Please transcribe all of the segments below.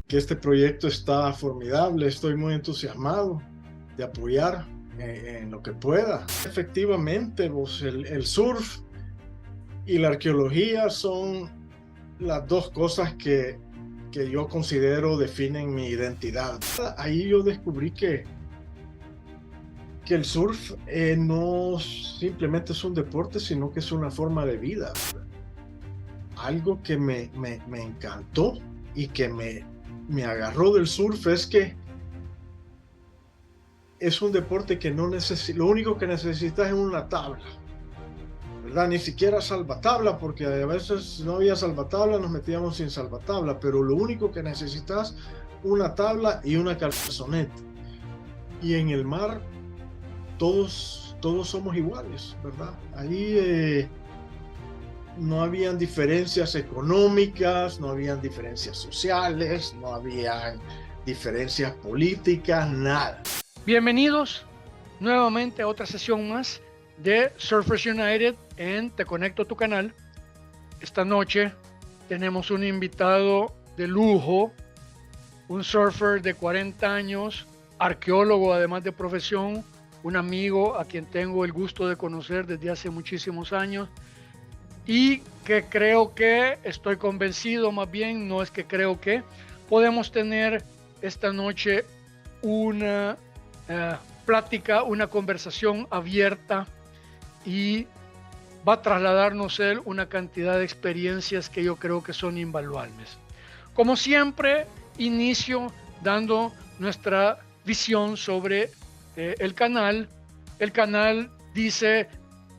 que este proyecto está formidable. Estoy muy entusiasmado de apoyar en lo que pueda. Efectivamente, el surf y la arqueología son las dos cosas que yo considero definen mi identidad. Ahí yo descubrí que el surf no simplemente es un deporte, sino que es una forma de vida. Algo que me encantó y que me agarró del surf es que es un deporte que no necesita, lo único que necesitas es una tabla, ¿verdad? Ni siquiera salvatabla, porque a veces no había salvatabla, nos metíamos sin salvatabla, pero lo único que necesitas una tabla y una calzoneta. Y en el mar todos somos iguales, ¿verdad? Ahí no habían diferencias económicas, no habían diferencias sociales, no habían diferencias políticas, nada. Bienvenidos nuevamente a otra sesión más de Surfers United en Te Conecto a tu canal. Esta noche tenemos un invitado de lujo, un surfer de 40 años, arqueólogo además de profesión, un amigo a quien tengo el gusto de conocer desde hace muchísimos años y que estoy convencido, más bien, no es que creo que, podemos tener esta noche una plática, una conversación abierta, y va a trasladarnos él una cantidad de experiencias que yo creo que son invaluables. Como siempre, inicio dando nuestra visión sobre el canal. El canal dice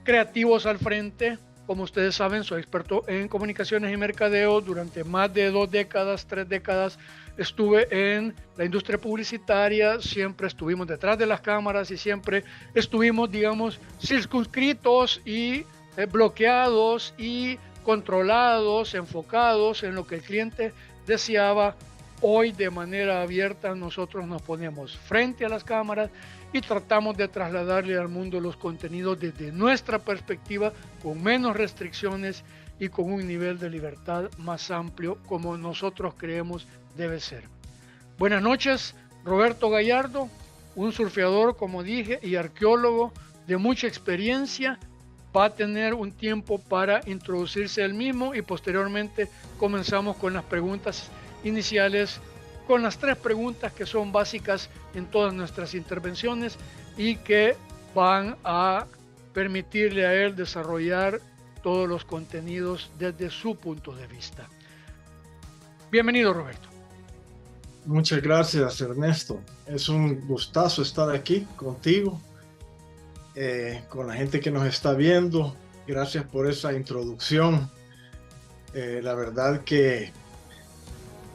Creativos al Frente. Como ustedes saben, soy experto en comunicaciones y mercadeo. Durante más de 2 décadas, 3 décadas, estuve en la industria publicitaria. Siempre estuvimos detrás de las cámaras y siempre estuvimos, digamos, circunscritos y bloqueados y controlados, enfocados en lo que el cliente deseaba. Hoy, de manera abierta, nosotros nos ponemos frente a las cámaras y tratamos de trasladarle al mundo los contenidos desde nuestra perspectiva, con menos restricciones y con un nivel de libertad más amplio, como nosotros creemos debe ser. Buenas noches, Roberto Gallardo, un surfeador, como dije, y arqueólogo de mucha experiencia. Va a tener un tiempo para introducirse él mismo y posteriormente comenzamos con las preguntas iniciales, con las 3 preguntas que son básicas en todas nuestras intervenciones y que van a permitirle a él desarrollar todos los contenidos desde su punto de vista. Bienvenido, Roberto. Muchas gracias, Ernesto. Es un gustazo estar aquí contigo, con la gente que nos está viendo. Gracias por esa introducción. La verdad que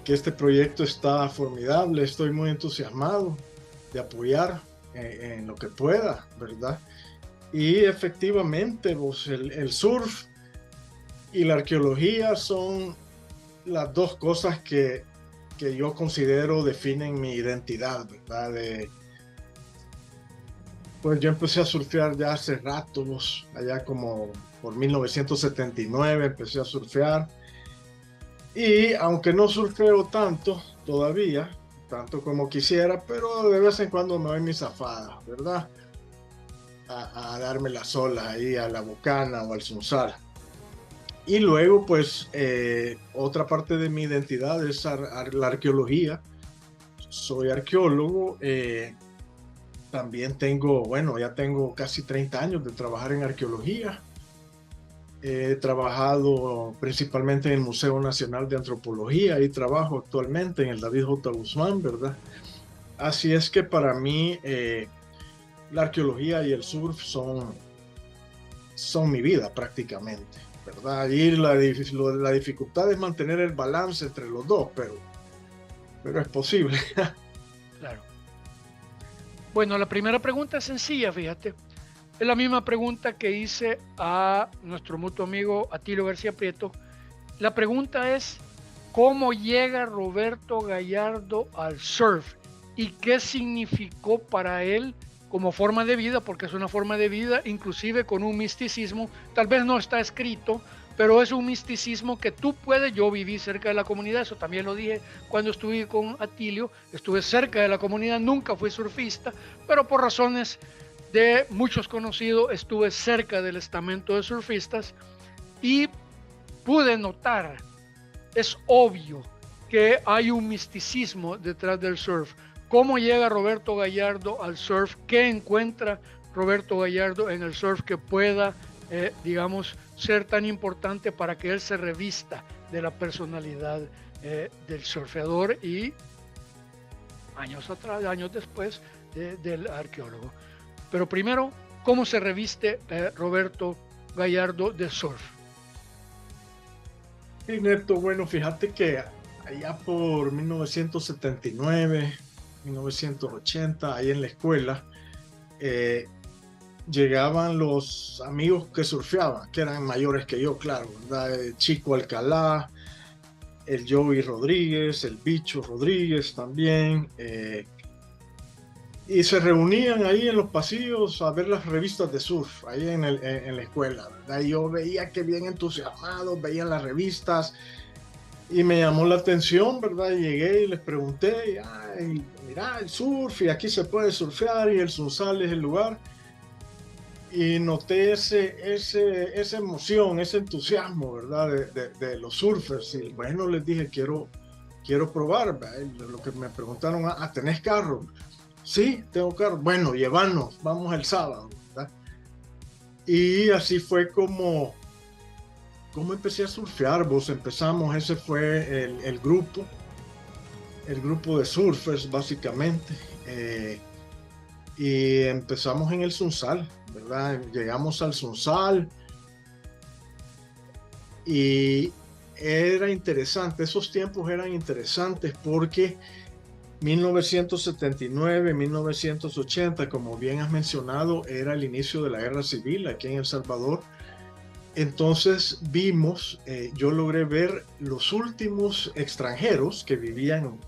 este proyecto está formidable. Estoy muy entusiasmado de apoyar en lo que pueda, ¿verdad? Y efectivamente, el surf y la arqueología son las dos cosas que yo considero definen mi identidad, ¿verdad? Pues yo empecé a surfear ya hace rato, allá como por 1979 empecé a surfear. Y aunque no surfeo tanto todavía, tanto como quisiera, pero de vez en cuando me doy mis zafadas, ¿verdad? A darme las olas ahí a la Bocana o al Sunsal. Y luego, pues, otra parte de mi identidad es la arqueología. Soy arqueólogo. También ya tengo casi 30 años de trabajar en arqueología. He trabajado principalmente en el Museo Nacional de Antropología y trabajo actualmente en el David J. Guzmán, ¿verdad? Así es que para mí la arqueología y el surf son mi vida prácticamente, ¿verdad? Y la dificultad es mantener el balance entre los dos, pero es posible. Claro. Bueno, la primera pregunta es sencilla, fíjate. Es la misma pregunta que hice a nuestro mutuo amigo Atilio García Prieto. La pregunta es, ¿cómo llega Roberto Gallardo al surf? ¿Y qué significó para él como forma de vida? Porque es una forma de vida, inclusive con un misticismo. Tal vez no está escrito, pero es un misticismo que tú puedes. Yo viví cerca de la comunidad, eso también lo dije cuando estuve con Atilio, estuve cerca de la comunidad, nunca fui surfista, pero por razones de muchos conocidos estuve cerca del estamento de surfistas y pude notar, es obvio que hay un misticismo detrás del surf. ¿Cómo llega Roberto Gallardo al surf? ¿Qué encuentra Roberto Gallardo en el surf que pueda, digamos, ser tan importante para que él se revista de la personalidad del surfeador y años atrás, años después, del arqueólogo? Pero primero, ¿cómo se reviste Roberto Gallardo de surf? Sí, Neto, bueno, fíjate que allá por 1979, 1980, ahí en la escuela, llegaban los amigos que surfeaban, que eran mayores que yo, claro, ¿verdad? El Chico Alcalá, el Joey Rodríguez, el Bicho Rodríguez también, y se reunían ahí en los pasillos a ver las revistas de surf, ahí en la escuela, ¿verdad? Y yo veía que bien entusiasmados, veían las revistas, y me llamó la atención, ¿verdad? Y llegué y les pregunté, ay, mira, el surf, y aquí se puede surfear, y el Sunsal es el lugar. Y noté esa emoción, ese entusiasmo, ¿verdad? De los surfers. Y bueno, les dije, quiero probar, ¿verdad? Lo que me preguntaron, ¿tenés carro? Sí, tengo carro. Bueno, llévanos, vamos el sábado, ¿verdad? Y así fue como empecé a surfear. Empezamos, ese fue el grupo de surfers, básicamente. Y empezamos en el Sunsal, ¿verdad? Llegamos al Sunsal y era interesante, esos tiempos eran interesantes porque 1979, 1980, como bien has mencionado, era el inicio de la guerra civil aquí en El Salvador. Entonces vimos, yo logré ver los últimos extranjeros que vivían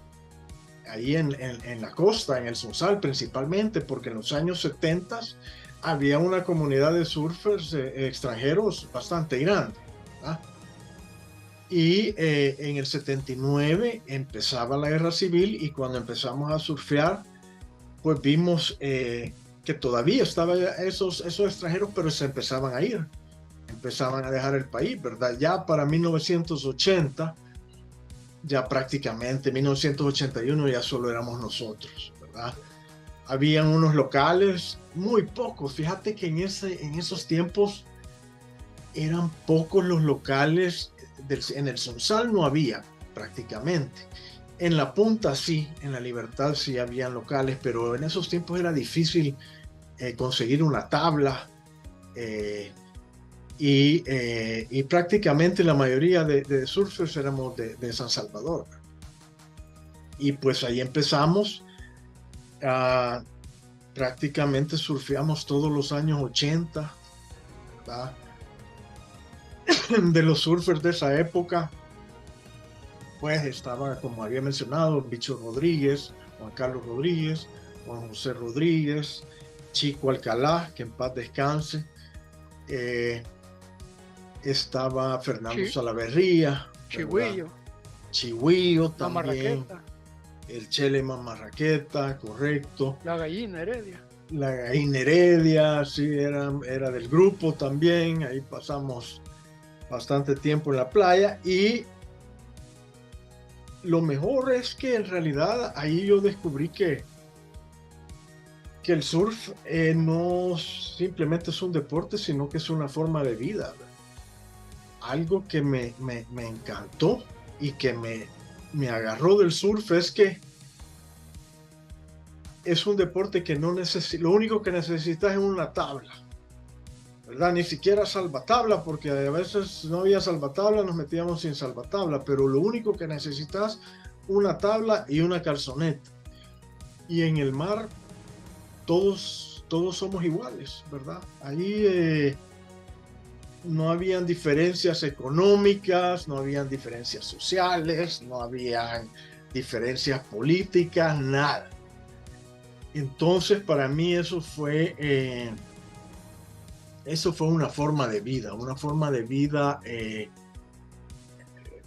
ahí en la costa, en el Sunsal principalmente, porque en los años 70 había una comunidad de surfers extranjeros bastante grande, ¿verdad? Y en el 79 empezaba la guerra civil y cuando empezamos a surfear, pues vimos que todavía estaban esos extranjeros, pero se empezaban a ir, empezaban a dejar el país, ¿verdad? Ya para 1980, ya prácticamente 1981 ya solo éramos nosotros, ¿verdad? Habían unos locales, muy pocos. Fíjate que en esos tiempos eran pocos los locales. En el Sunsal no había prácticamente. En la Punta sí, en la Libertad sí habían locales, pero en esos tiempos era difícil conseguir una tabla. Y prácticamente la mayoría de surfers éramos de San Salvador. Y pues ahí empezamos. Prácticamente surfeamos todos los años 80, ¿verdad? De los surfers de esa época, pues estaba, como había mencionado, Bicho Rodríguez, Juan Carlos Rodríguez, Juan José Rodríguez, Chico Alcalá, que en paz descanse. Estaba Fernando Salaverría, Chihuillo también, el Chele Mamarraqueta, correcto. La Gallina Heredia. La Gallina Heredia, sí, era del grupo también. Ahí pasamos bastante tiempo en la playa y lo mejor es que en realidad ahí yo descubrí que el surf no simplemente es un deporte, sino que es una forma de vida. Algo que me encantó y que me agarró del surf es que es un deporte que lo único que necesitas es una tabla, ¿verdad? Ni siquiera salvatabla, porque a veces no había salvatabla, nos metíamos sin salvatabla, pero lo único que necesitas una tabla y una calzoneta. Y en el mar todos somos iguales, ¿verdad? Ahí no habían diferencias económicas, no habían diferencias sociales, no habían diferencias políticas, nada. Entonces, para mí eso fue eso fue una forma de vida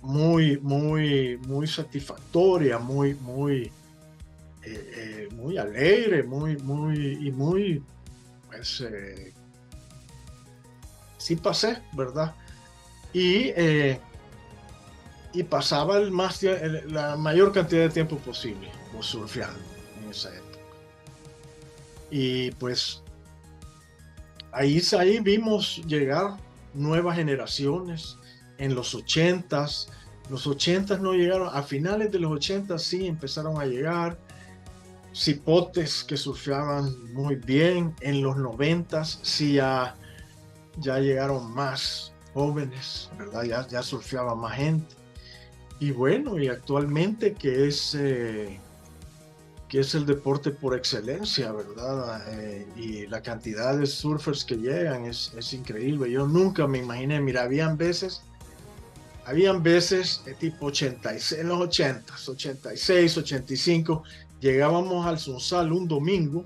muy, muy, muy satisfactoria, muy alegre, muy, pues, sí pasé, ¿verdad? Y pasaba la mayor cantidad de tiempo posible surfeando en esa época. Y pues ahí vimos llegar nuevas generaciones en los 80s. Los 80s no llegaron, a finales de los 80s sí empezaron a llegar cipotes que surfeaban muy bien. En los 90s sí ya llegaron más jóvenes, ¿verdad? Ya surfeaba más gente. Y bueno, y actualmente que es el deporte por excelencia, ¿verdad? Y la cantidad de surfers que llegan es increíble. Yo nunca me imaginé, mira, habían veces tipo 86, en los 80s, 86, 85, llegábamos al Sunsal un domingo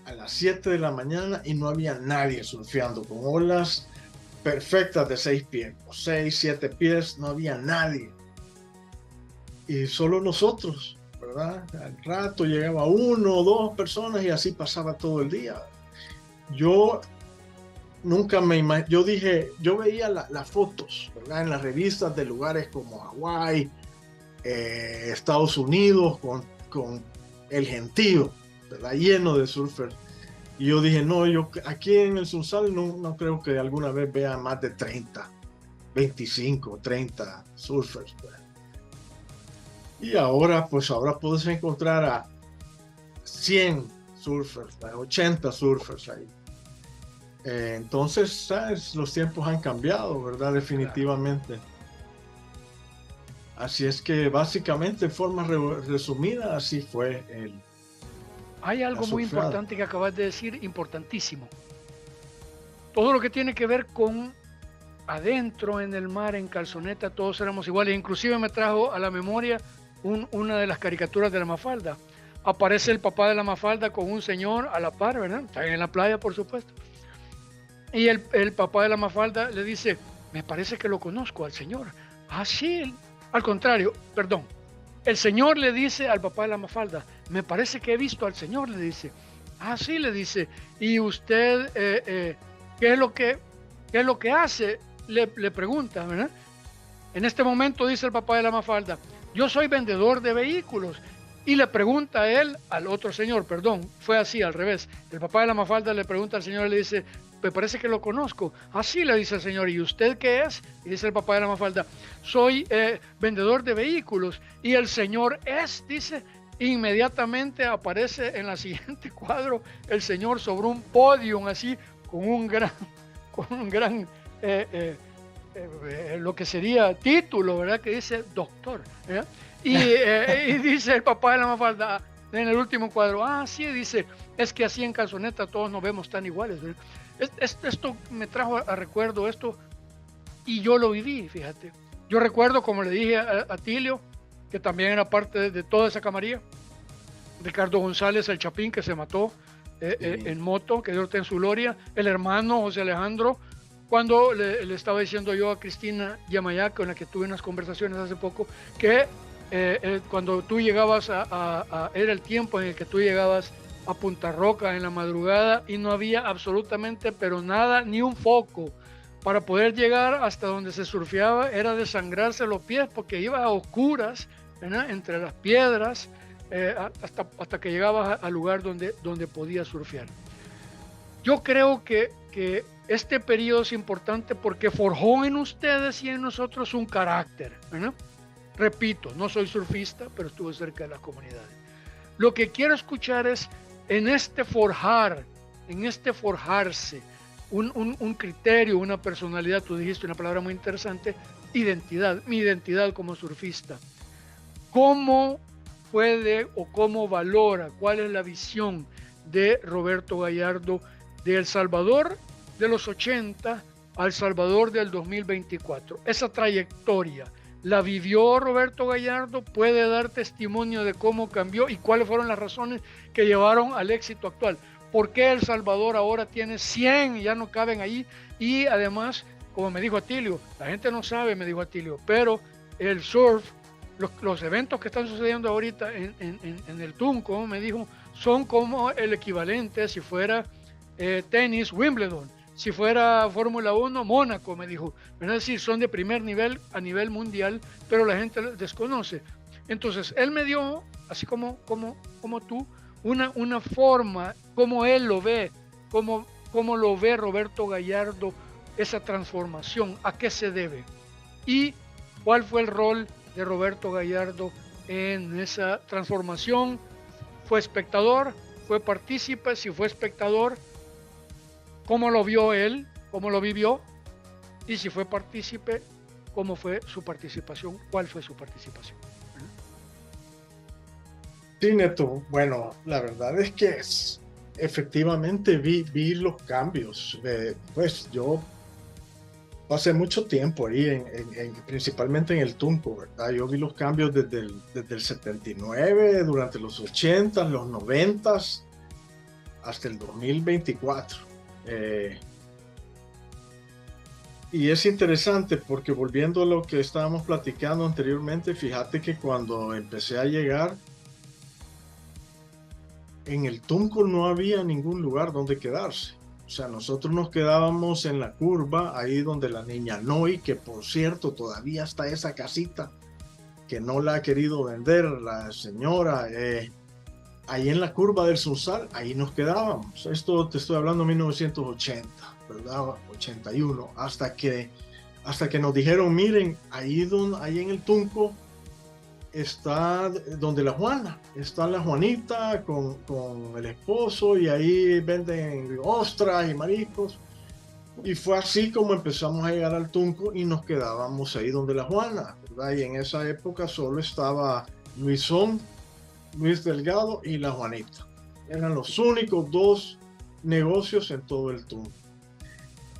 a las 7 de la mañana y no había nadie surfeando con olas perfectas de 6 pies, 6, 7 pies, no había nadie. Y solo nosotros, ¿verdad? Al rato llegaba 1 o 2 personas y así pasaba todo el día. Yo nunca me imaginé, yo veía las fotos, ¿verdad? En las revistas de lugares como Hawái, Estados Unidos, con el gentío, ¿verdad? Lleno de surfers. Y yo dije, no, yo aquí en el Sunsal no creo que alguna vez vea más de 30, 25, 30 surfers, ¿verdad? Y ahora puedes encontrar a 100 surfers, 80 surfers ahí. Entonces, ¿sabes? Los tiempos han cambiado, ¿verdad? Definitivamente. Así es que básicamente, en forma resumida, así fue Hay algo muy importante que acabas de decir, importantísimo. Todo lo que tiene que ver con adentro en el mar, en calzoneta, todos éramos iguales. Inclusive me trajo a la memoria una de las caricaturas de la Mafalda. Aparece el papá de la Mafalda con un señor a la par, ¿verdad? Están en la playa, por supuesto. Y el papá de la Mafalda le dice, me parece que lo conozco al señor. Ah, sí. Al contrario, perdón. El señor le dice al papá de la Mafalda, me parece que he visto al señor, le dice. Ah, sí, le dice. ¿Y usted qué es lo que hace? Le pregunta, ¿verdad? En este momento dice el papá de la Mafalda, yo soy vendedor de vehículos. Y le pregunta a él, al otro señor, perdón, fue así, al revés. El papá de la Mafalda le pregunta al señor y le dice, me parece que lo conozco. Así le dice el señor, ¿y usted qué es? Y dice el papá de la Mafalda, soy vendedor de vehículos. Y el señor dice, inmediatamente aparece en la siguiente cuadro el señor sobre un podium así, con un gran lo que sería título, ¿verdad? Que dice doctor, ¿verdad? Y dice el papá de la Mafalda en el último cuadro, sí, dice, es que así en calzoneta todos nos vemos tan iguales, ¿verdad? Esto me trajo a recuerdo esto y yo lo viví, fíjate. Yo recuerdo, como le dije a Tilio, que también era parte de toda esa camarilla, Ricardo González, el Chapín, que se mató en moto, que Dios tenga en su gloria, el hermano José Alejandro, cuando le estaba diciendo yo a Cristina Yamayá, con la que tuve unas conversaciones hace poco, que cuando tú llegabas era el tiempo en el que tú llegabas a Punta Roca en la madrugada y no había absolutamente pero nada, ni un foco. Para poder llegar hasta donde se surfeaba era desangrarse los pies porque ibas a oscuras, ¿verdad? Entre las piedras hasta que llegabas al lugar donde podías surfear. Yo creo que este periodo es importante porque forjó en ustedes y en nosotros un carácter, ¿verdad? Repito, no soy surfista, pero estuve cerca de las comunidades. Lo que quiero escuchar es en este forjarse, un criterio, una personalidad. Tú dijiste una palabra muy interesante, identidad, mi identidad como surfista. ¿Cómo puede o cómo valora, cuál es la visión de Roberto Gallardo de El Salvador de los 80 al Salvador del 2024? Esa trayectoria, ¿la vivió Roberto Gallardo? ¿Puede dar testimonio de cómo cambió y cuáles fueron las razones que llevaron al éxito actual? ¿Por qué El Salvador ahora tiene 100 y ya no caben ahí? Y además, como me dijo Atilio, la gente no sabe, me dijo Atilio, pero el surf, los eventos que están sucediendo ahorita en el Tunco, me dijo, son como el equivalente si fuera tenis, Wimbledon, si fuera Fórmula 1, Mónaco, me dijo. Es decir, son de primer nivel a nivel mundial, pero la gente desconoce. Entonces, él me dio, así como tú, una forma, como él lo ve, como lo ve Roberto Gallardo, esa transformación, a qué se debe y cuál fue el rol de Roberto Gallardo en esa transformación. ¿Fue espectador? ¿Fue partícipe? Si fue espectador, ¿cómo lo vio él? ¿Cómo lo vivió? Y si fue partícipe, ¿cómo fue su participación? ¿Cuál fue su participación? Sí, Neto. Bueno, la verdad es que efectivamente vi los cambios. Pues yo pasé mucho tiempo ahí, principalmente en el Tunco, ¿verdad? Yo vi los cambios desde el 79, durante los 80, los 90, hasta el 2024. Y es interesante porque volviendo a lo que estábamos platicando anteriormente, fíjate que cuando empecé a llegar, en el Tunco no había ningún lugar donde quedarse. O sea, nosotros nos quedábamos en la curva, ahí donde la niña Noy, que por cierto todavía está esa casita, que no la ha querido vender la señora, ahí en la curva del Sunsal, ahí nos quedábamos. Esto te estoy hablando de 1980, ¿verdad? 81, hasta que nos dijeron, miren, ahí en el Tunco está donde está la Juanita con el esposo y ahí venden ostras y mariscos. Y fue así como empezamos a llegar al Tunco y nos quedábamos ahí donde la Juana, ¿verdad? Y en esa época solo estaba Luisón, Luis Delgado y la Juanita. Eran los únicos dos negocios en todo el Tunco.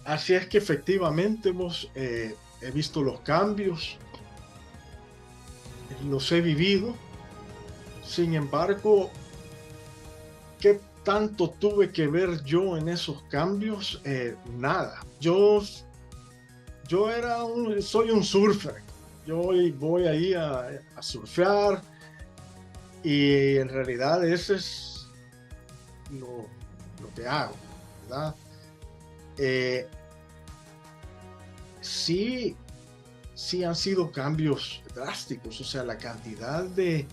Así es que efectivamente he visto los cambios, los he vivido. Sin embargo, ¿qué tanto tuve que ver yo en esos cambios? Nada. Yo soy un surfer. Yo voy ahí a surfear y en realidad ese es lo que hago, ¿verdad? Sí han sido cambios drásticos, o sea, la cantidad de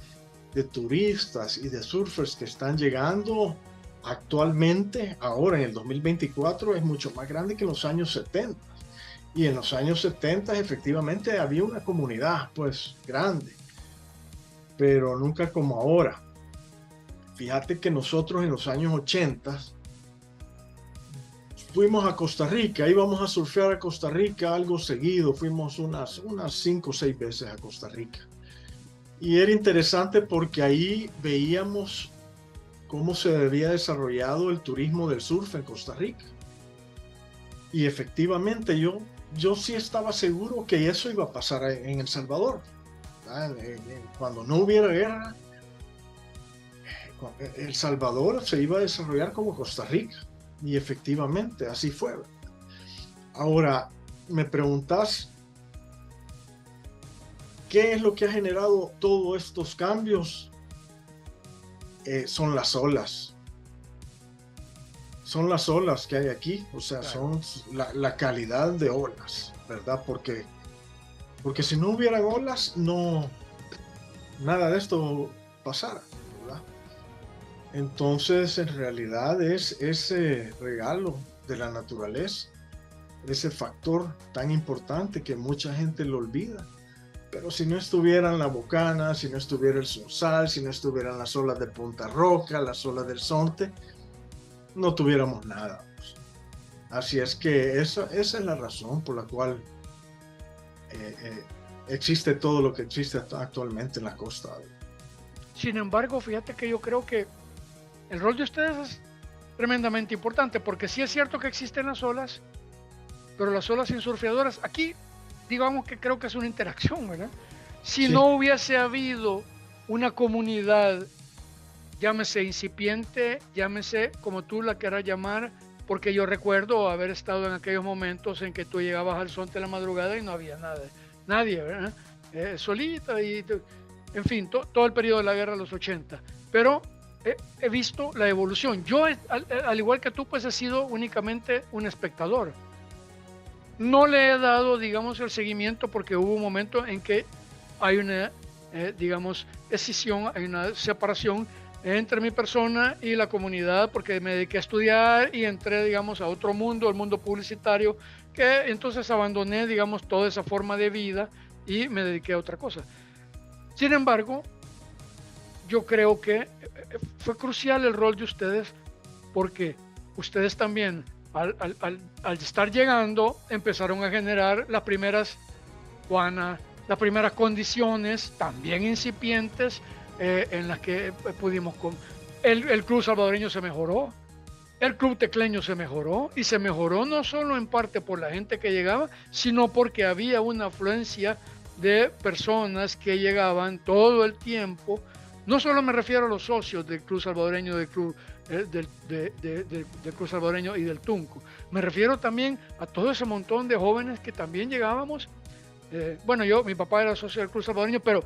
turistas y de surfers que están llegando actualmente, ahora en el 2024, es mucho más grande que en los años 70. Y en los años 70 efectivamente había una comunidad pues grande, pero nunca como ahora. Fíjate que nosotros en los años 80 fuimos a Costa Rica, íbamos a surfear a Costa Rica algo seguido, fuimos unas 5 o 6 veces a Costa Rica. Y era interesante porque ahí veíamos cómo se había desarrollado el turismo del surf en Costa Rica. Y efectivamente yo sí estaba seguro que eso iba a pasar en El Salvador. Cuando no hubiera guerra, El Salvador se iba a desarrollar como Costa Rica. Y efectivamente, así fue. Ahora, me preguntas, ¿qué es lo que ha generado todos estos cambios? Son las olas. Son las olas que hay aquí, o sea, claro. Son la calidad de olas, ¿verdad? Porque si no hubieran olas, nada de esto pasara. Entonces, en realidad es ese regalo de la naturaleza, ese factor tan importante que mucha gente lo olvida. Pero si no estuvieran la Bocana, si no estuviera el Sunsal, si no estuvieran las olas de Punta Roca, las olas del Zonte, no tuviéramos nada. Así es que esa es la razón por la cual existe todo lo que existe actualmente en la costa. Sin embargo, fíjate que yo creo que el rol de ustedes es tremendamente importante, porque sí es cierto que existen las olas, pero las olas sin surfeadoras, aquí digamos que creo que es una interacción, ¿verdad? Si no hubiese habido una comunidad llámese incipiente, llámese como tú la quieras llamar, porque yo recuerdo haber estado en aquellos momentos en que tú llegabas al Zonte de la madrugada y no había nadie, ¿verdad? Solita y, en fin, todo el periodo de la guerra de los 80. Pero he visto la evolución. Yo, al igual que tú, pues he sido únicamente un espectador. No le he dado, digamos, el seguimiento porque hubo un momento en que hay una, digamos, escisión, hay una separación entre mi persona y la comunidad porque me dediqué a estudiar y entré, digamos, a otro mundo, el mundo publicitario, que entonces abandoné, digamos, toda esa forma de vida y me dediqué a otra cosa. Sin embargo, yo creo que fue crucial el rol de ustedes porque ustedes también al estar llegando empezaron a generar las primeras, Juana, las primeras condiciones también incipientes en las que pudimos el club salvadoreño se mejoró, el club tecleño se mejoró y se mejoró no solo en parte por la gente que llegaba, sino porque había una afluencia de personas que llegaban todo el tiempo. No solo me refiero a los socios del club salvadoreño, del club Club Salvadoreño y del Tunco. Me refiero también a todo ese montón de jóvenes que también llegábamos. Bueno, mi papá era socio del Club Salvadoreño, pero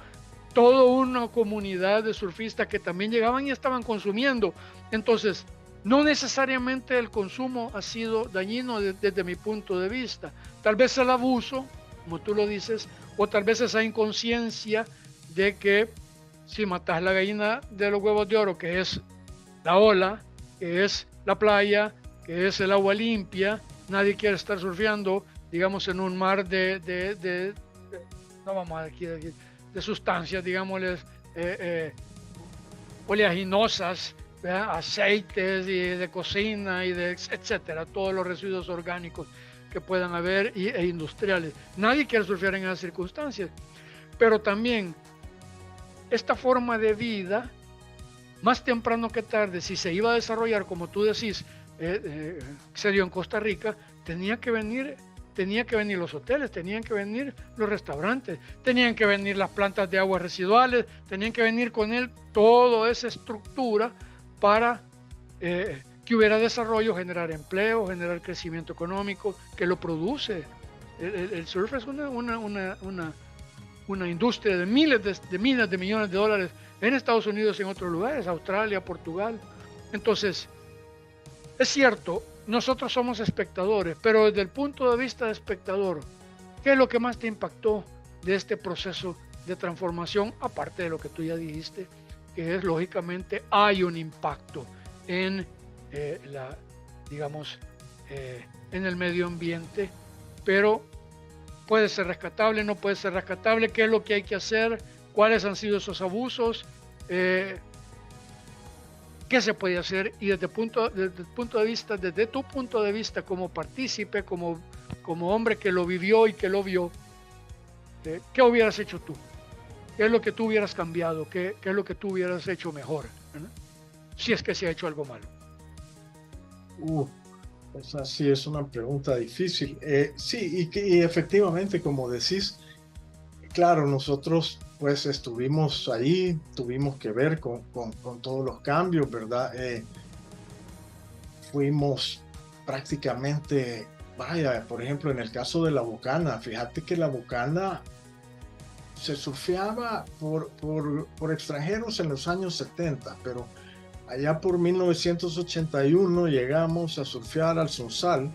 toda una comunidad de surfistas que también llegaban y estaban consumiendo. Entonces, no necesariamente el consumo ha sido dañino desde mi punto de vista. Tal vez el abuso, como tú lo dices, o tal vez esa inconsciencia de que si matas la gallina de los huevos de oro, que es la ola, que es la playa, que es el agua limpia, nadie quiere estar surfeando, digamos, en un mar no vamos a decir, de sustancias, digámosles, oleaginosas, ¿verdad? Aceites y de cocina y etcétera, todos los residuos orgánicos que puedan haber e industriales. Nadie quiere surfear en esas circunstancias, pero también esta forma de vida, más temprano que tarde, si se iba a desarrollar, como tú decís, se dio en Costa Rica, tenía que venir los hoteles, tenían que venir los restaurantes, tenían que venir las plantas de aguas residuales, tenían que venir con él toda esa estructura para que hubiera desarrollo, generar empleo, generar crecimiento económico, que lo produce. El surf es una industria de miles de millones de dólares en Estados Unidos y en otros lugares, Australia, Portugal. Entonces, es cierto, nosotros somos espectadores, pero desde el punto de vista de espectador, ¿qué es lo que más te impactó de este proceso de transformación? Aparte de lo que tú ya dijiste, que es lógicamente hay un impacto en en el medio ambiente, pero puede ser rescatable, no puede ser rescatable, qué es lo que hay que hacer, cuáles han sido esos abusos, qué se puede hacer y desde tu punto de vista como partícipe, como hombre que lo vivió y que lo vio, ¿qué hubieras hecho tú? ¿Qué es lo que tú hubieras cambiado? ¿Qué es lo que tú hubieras hecho mejor? ¿No? Si es que se ha hecho algo malo. Esa sí es una pregunta difícil. Sí, y efectivamente, como decís, claro, nosotros pues estuvimos ahí, tuvimos que ver con todos los cambios, ¿verdad? Fuimos prácticamente, vaya, por ejemplo, en el caso de la Bocana, fíjate que la Bocana se surfeaba por extranjeros en los años 70, pero allá por 1981 llegamos a surfear al Sonsal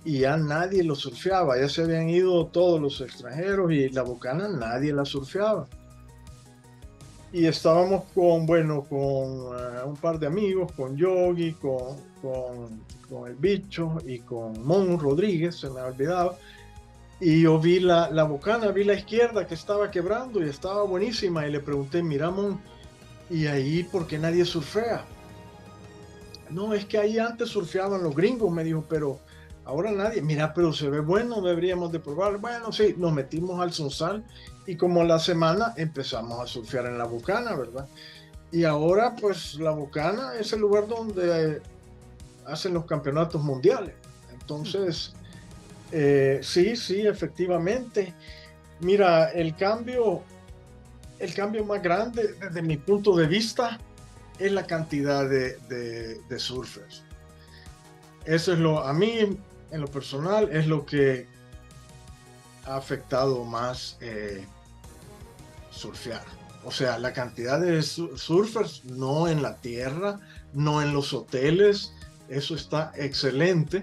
y ya nadie lo surfeaba, ya se habían ido todos los extranjeros y la Bocana nadie la surfeaba. Y estábamos con un par de amigos, con Yogi, con el Bicho y con Mon Rodríguez, se me ha olvidado. Y yo vi la Bocana, vi la izquierda que estaba quebrando y estaba buenísima y le pregunté, mira Mon, ¿y ahí por qué nadie surfea? No, es que ahí antes surfeaban los gringos, me dijo, pero ahora nadie. Mira, pero se ve bueno, deberíamos de probar. Bueno, sí, nos metimos al Sonsal y como la semana empezamos a surfear en la Bocana, ¿verdad? Y ahora pues la Bocana es el lugar donde hacen los campeonatos mundiales. Entonces, sí, efectivamente. Mira, el cambio más grande desde mi punto de vista es la cantidad de surfers. Eso es a mí, en lo personal, es lo que ha afectado más surfear. O sea, la cantidad de surfers, no en la tierra, no en los hoteles, eso está excelente,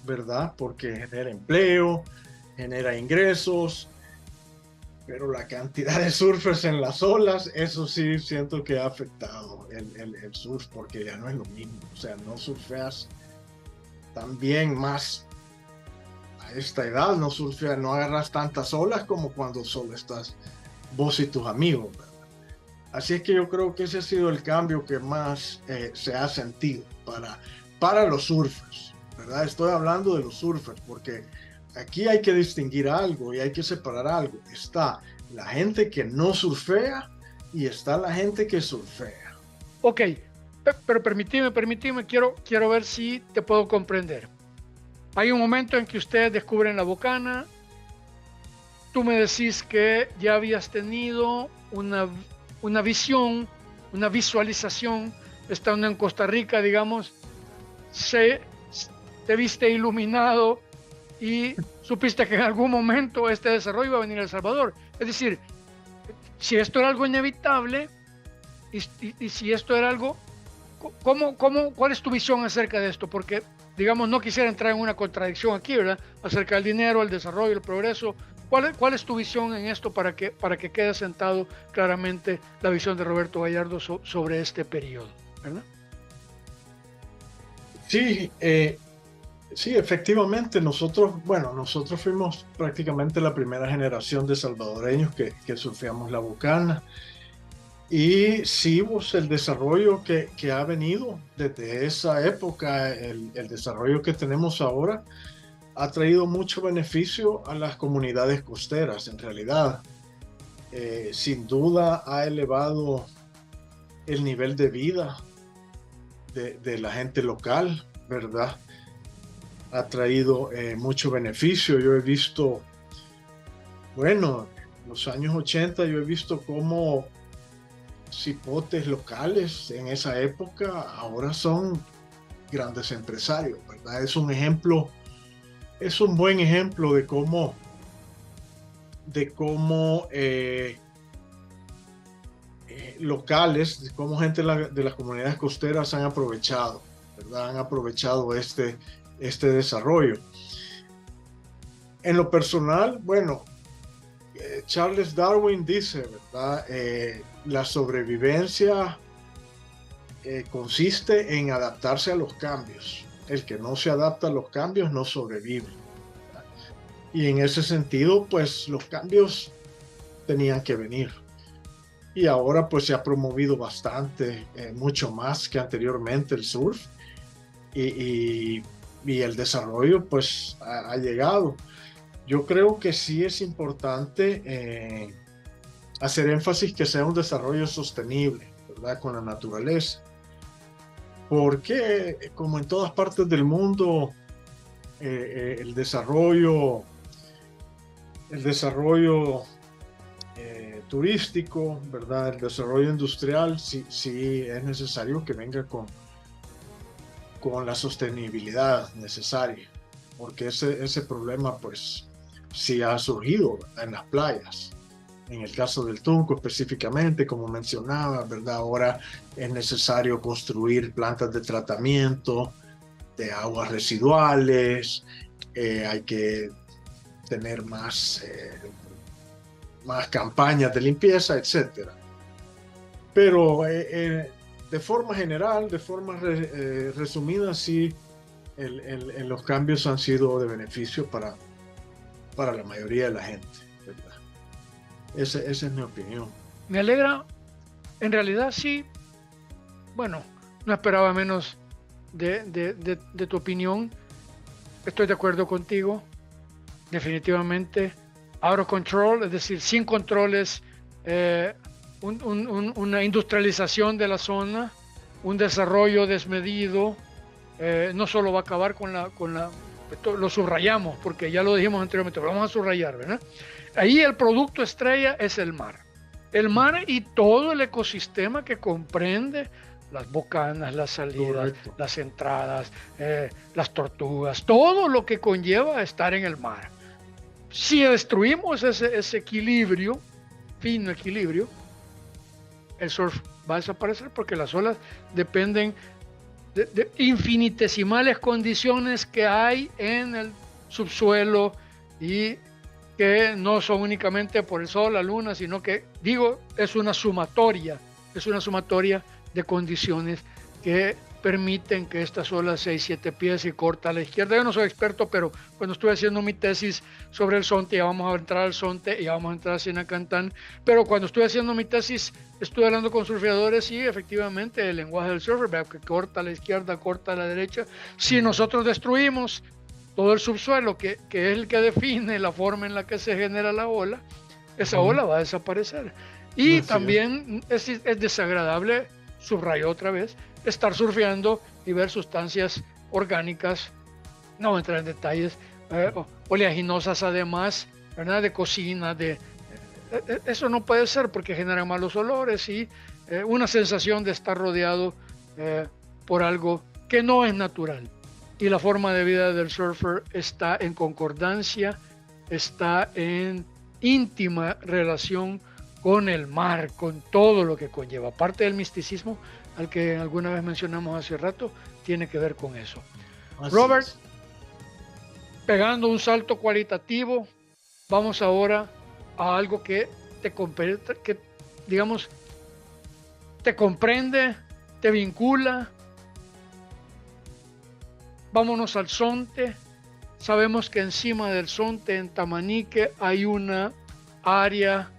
¿verdad? Porque genera empleo, genera ingresos, pero la cantidad de surfers en las olas, eso sí siento que ha afectado el surf, porque ya no es lo mismo. O sea, no surfeas también más a esta edad, no surfeas, no agarras tantas olas como cuando solo estás vos y tus amigos, ¿verdad? Así es que yo creo que ese ha sido el cambio que más se ha sentido para los surfers, ¿verdad? Estoy hablando de los surfers porque aquí hay que distinguir algo y hay que separar algo. Está la gente que no surfea y está la gente que surfea. Ok, pero permíteme, quiero ver si te puedo comprender. Hay un momento en que ustedes descubren la bocana. Tú me decís que ya habías tenido una visión, una visualización, estando en Costa Rica, digamos, te viste iluminado y supiste que en algún momento este desarrollo iba a venir a El Salvador. Es decir, si esto era algo inevitable y si esto era algo, ¿cuál es tu visión acerca de esto? Porque, digamos, no quisiera entrar en una contradicción aquí, ¿verdad? Acerca del dinero, el desarrollo, el progreso. ¿Cuál es tu visión en esto para que quede sentado claramente la visión de Roberto Gallardo sobre este periodo, ¿verdad? Sí, sí, efectivamente, nosotros fuimos prácticamente la primera generación de salvadoreños que surfeamos la bocana. Y sí, pues, el desarrollo que ha venido desde esa época, el desarrollo que tenemos ahora, ha traído mucho beneficio a las comunidades costeras, en realidad. Sin duda ha elevado el nivel de vida de la gente local, ¿verdad? Ha traído mucho beneficio. Yo he visto, bueno, en los años 80 yo he visto cómo cipotes locales en esa época ahora son grandes empresarios, ¿verdad? Es un buen ejemplo de cómo locales, de cómo gente de las comunidades costeras han aprovechado, ¿verdad? Han aprovechado este desarrollo. En lo personal, bueno, Charles Darwin dice, ¿verdad? La sobrevivencia consiste en adaptarse a los cambios. El que no se adapta a los cambios no sobrevive, ¿verdad? Y en ese sentido, pues los cambios tenían que venir. Y ahora pues se ha promovido bastante, mucho más que anteriormente el surf. Y el desarrollo pues ha llegado. Yo creo que sí es importante hacer énfasis que sea un desarrollo sostenible, ¿verdad? Con la naturaleza. Porque como en todas partes del mundo, el desarrollo turístico, ¿verdad? El desarrollo industrial, sí es necesario que venga con la sostenibilidad necesaria, porque ese problema pues sí ha surgido, ¿verdad? En las playas. En el caso del Tunco específicamente, como mencionaba, ¿verdad? Ahora es necesario construir plantas de tratamiento de aguas residuales, hay que tener más campañas de limpieza, etcétera. Pero de forma general, de forma resumida, sí, los cambios han sido de beneficio para la mayoría de la gente, ¿verdad? Esa es mi opinión. Me alegra, en realidad sí, bueno, no esperaba menos de tu opinión. Estoy de acuerdo contigo, definitivamente. Out of control, es decir, sin controles, una industrialización de la zona, un desarrollo desmedido, no solo va a acabar con la esto lo subrayamos porque ya lo dijimos anteriormente, pero vamos a subrayar, ¿verdad? Ahí el producto estrella es el mar y todo el ecosistema que comprende las bocanas, las salidas, correcto. las entradas, las tortugas, todo lo que conlleva estar en el mar. Si destruimos ese equilibrio, fino equilibrio, el surf va a desaparecer porque las olas dependen de infinitesimales condiciones que hay en el subsuelo y que no son únicamente por el sol, la luna, sino que, digo, es una sumatoria de condiciones que permiten que estas olas 6-7 pies y corta a la izquierda. Yo no soy experto, pero cuando estuve haciendo mi tesis sobre el Zonte, ya vamos a entrar al Zonte y ya vamos a entrar a Sinacantán, pero cuando estuve haciendo mi tesis, estuve hablando con surfeadores y efectivamente el lenguaje del surfer, veo que corta a la izquierda, corta a la derecha. Si nosotros destruimos todo el subsuelo, que es el que define la forma en la que se genera la ola, esa ola va a desaparecer. Y Así también es desagradable, subrayo otra vez, estar surfeando y ver sustancias orgánicas, no voy a entrar en detalles, oleaginosas además, ¿verdad? De cocina, eso no puede ser porque genera malos olores y una sensación de estar rodeado por algo que no es natural. Y la forma de vida del surfer está en concordancia, está en íntima relación con el mar, con todo lo que conlleva. Parte del misticismo al que alguna vez mencionamos hace rato, tiene que ver con eso. Así Robert, es. pegando un salto cualitativo, vamos ahora a algo que digamos, te comprende, te vincula. Vámonos al Zonte. Sabemos que encima del Zonte, en Tamanique, hay una área,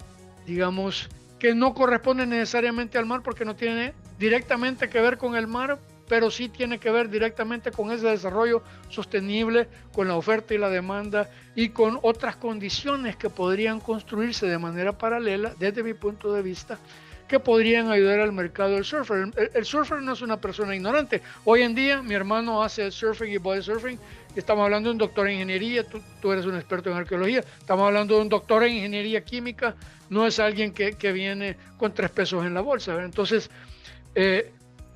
digamos, que no corresponde necesariamente al mar porque no tiene directamente que ver con el mar, pero sí tiene que ver directamente con ese desarrollo sostenible, con la oferta y la demanda y con otras condiciones que podrían construirse de manera paralela, desde mi punto de vista, que podrían ayudar al mercado del surfer. El surfer no es una persona ignorante. Hoy en día mi hermano hace surfing y body surfing. Estamos hablando de un doctor en ingeniería, tú eres un experto en arqueología. Estamos hablando de un doctor en ingeniería química. No es alguien que viene con 3 pesos en la bolsa, ¿verdad? Entonces,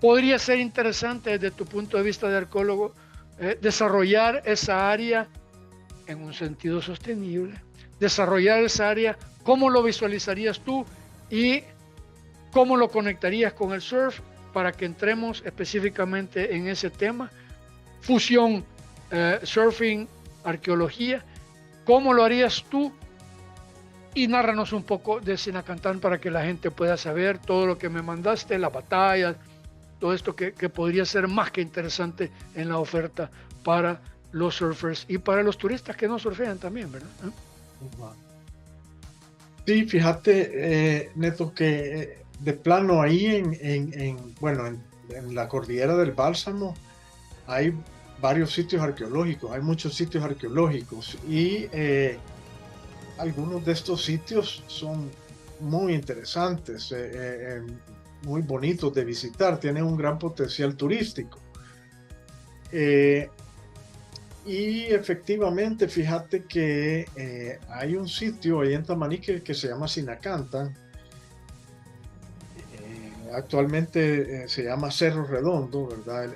podría ser interesante desde tu punto de vista de arqueólogo desarrollar esa área en un sentido sostenible. Desarrollar esa área, ¿cómo lo visualizarías tú? Y ¿cómo lo conectarías con el surf para que entremos específicamente en ese tema? Fusión, surfing, arqueología. ¿Cómo lo harías tú? Y nárranos un poco de Sinacantán para que la gente pueda saber todo lo que me mandaste, las batallas, todo esto que podría ser más que interesante en la oferta para los surfers y para los turistas que no surfean también, ¿verdad? Sí, fíjate, Neto, que de plano ahí en la cordillera del Bálsamo hay varios sitios arqueológicos, hay muchos sitios arqueológicos y algunos de estos sitios son muy interesantes, muy bonitos de visitar, tienen un gran potencial turístico. Y efectivamente, fíjate que hay un sitio ahí en Tamanique que se llama Sinacantán. Actualmente se llama Cerro Redondo, ¿verdad?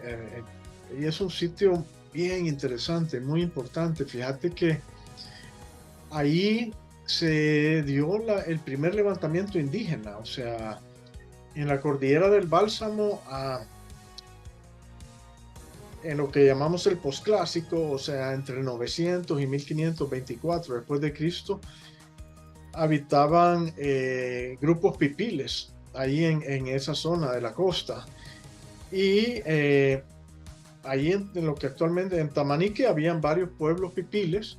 Y es un sitio bien interesante, muy importante. Fíjate que ahí se dio el primer levantamiento indígena, o sea, en la cordillera del Bálsamo, en lo que llamamos el posclásico, o sea, entre 900 y 1524 después de Cristo, habitaban grupos pipiles ahí en esa zona de la costa. Y ahí en lo que actualmente en Tamanique habían varios pueblos pipiles.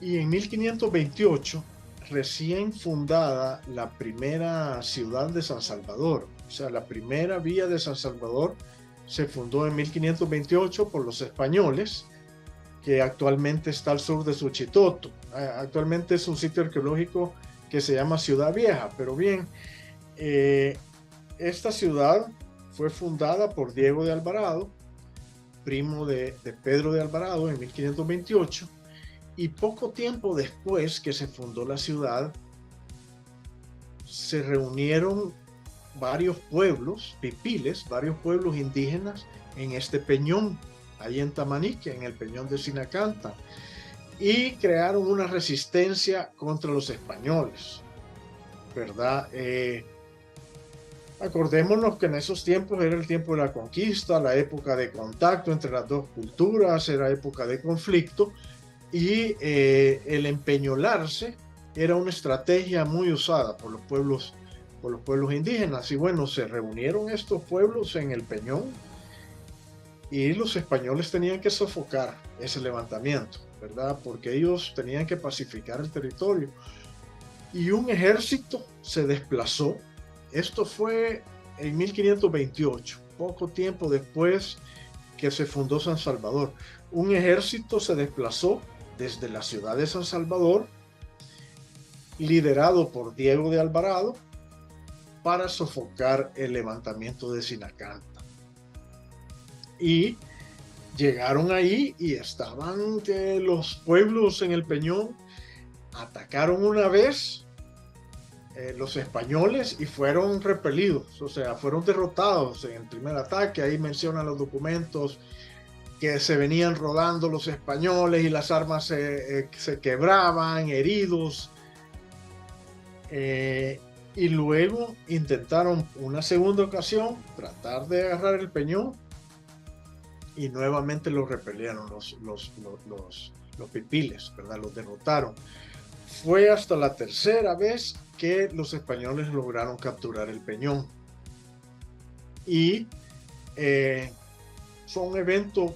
Y en 1528, recién fundada la primera ciudad de San Salvador, o sea, la primera vía de San Salvador se fundó en 1528 por los españoles, que actualmente está al sur de Suchitoto. Actualmente es un sitio arqueológico que se llama Ciudad Vieja, pero bien, esta ciudad fue fundada por Diego de Alvarado, primo de Pedro de Alvarado, en 1528, y poco tiempo después que se fundó la ciudad, se reunieron varios pueblos pipiles, varios pueblos indígenas en este peñón, ahí en Tamanique, en el peñón de Sinacanta, y crearon una resistencia contra los españoles, ¿verdad? Acordémonos que en esos tiempos era el tiempo de la conquista, la época de contacto entre las dos culturas, era época de conflicto, y el empeñolarse era una estrategia muy usada por los pueblos indígenas. Y bueno, se reunieron estos pueblos en el Peñón y los españoles tenían que sofocar ese levantamiento, ¿verdad? Porque ellos tenían que pacificar el territorio. Y un ejército se desplazó. Esto fue en 1528, poco tiempo después que se fundó San Salvador. Un ejército se desplazó desde la ciudad de San Salvador, liderado por Diego de Alvarado, para sofocar el levantamiento de Sinacanta. Y llegaron ahí y estaban los pueblos en el Peñón, atacaron una vez los españoles y fueron repelidos, o sea, fueron derrotados en el primer ataque. Ahí mencionan los documentos que se venían rodando los españoles y las armas se quebraban, heridos. Y luego intentaron una segunda ocasión tratar de agarrar el Peñón y nuevamente los repelieron los pipiles, ¿verdad? Los derrotaron. Fue hasta la tercera vez que los españoles lograron capturar el Peñón. Y fue un evento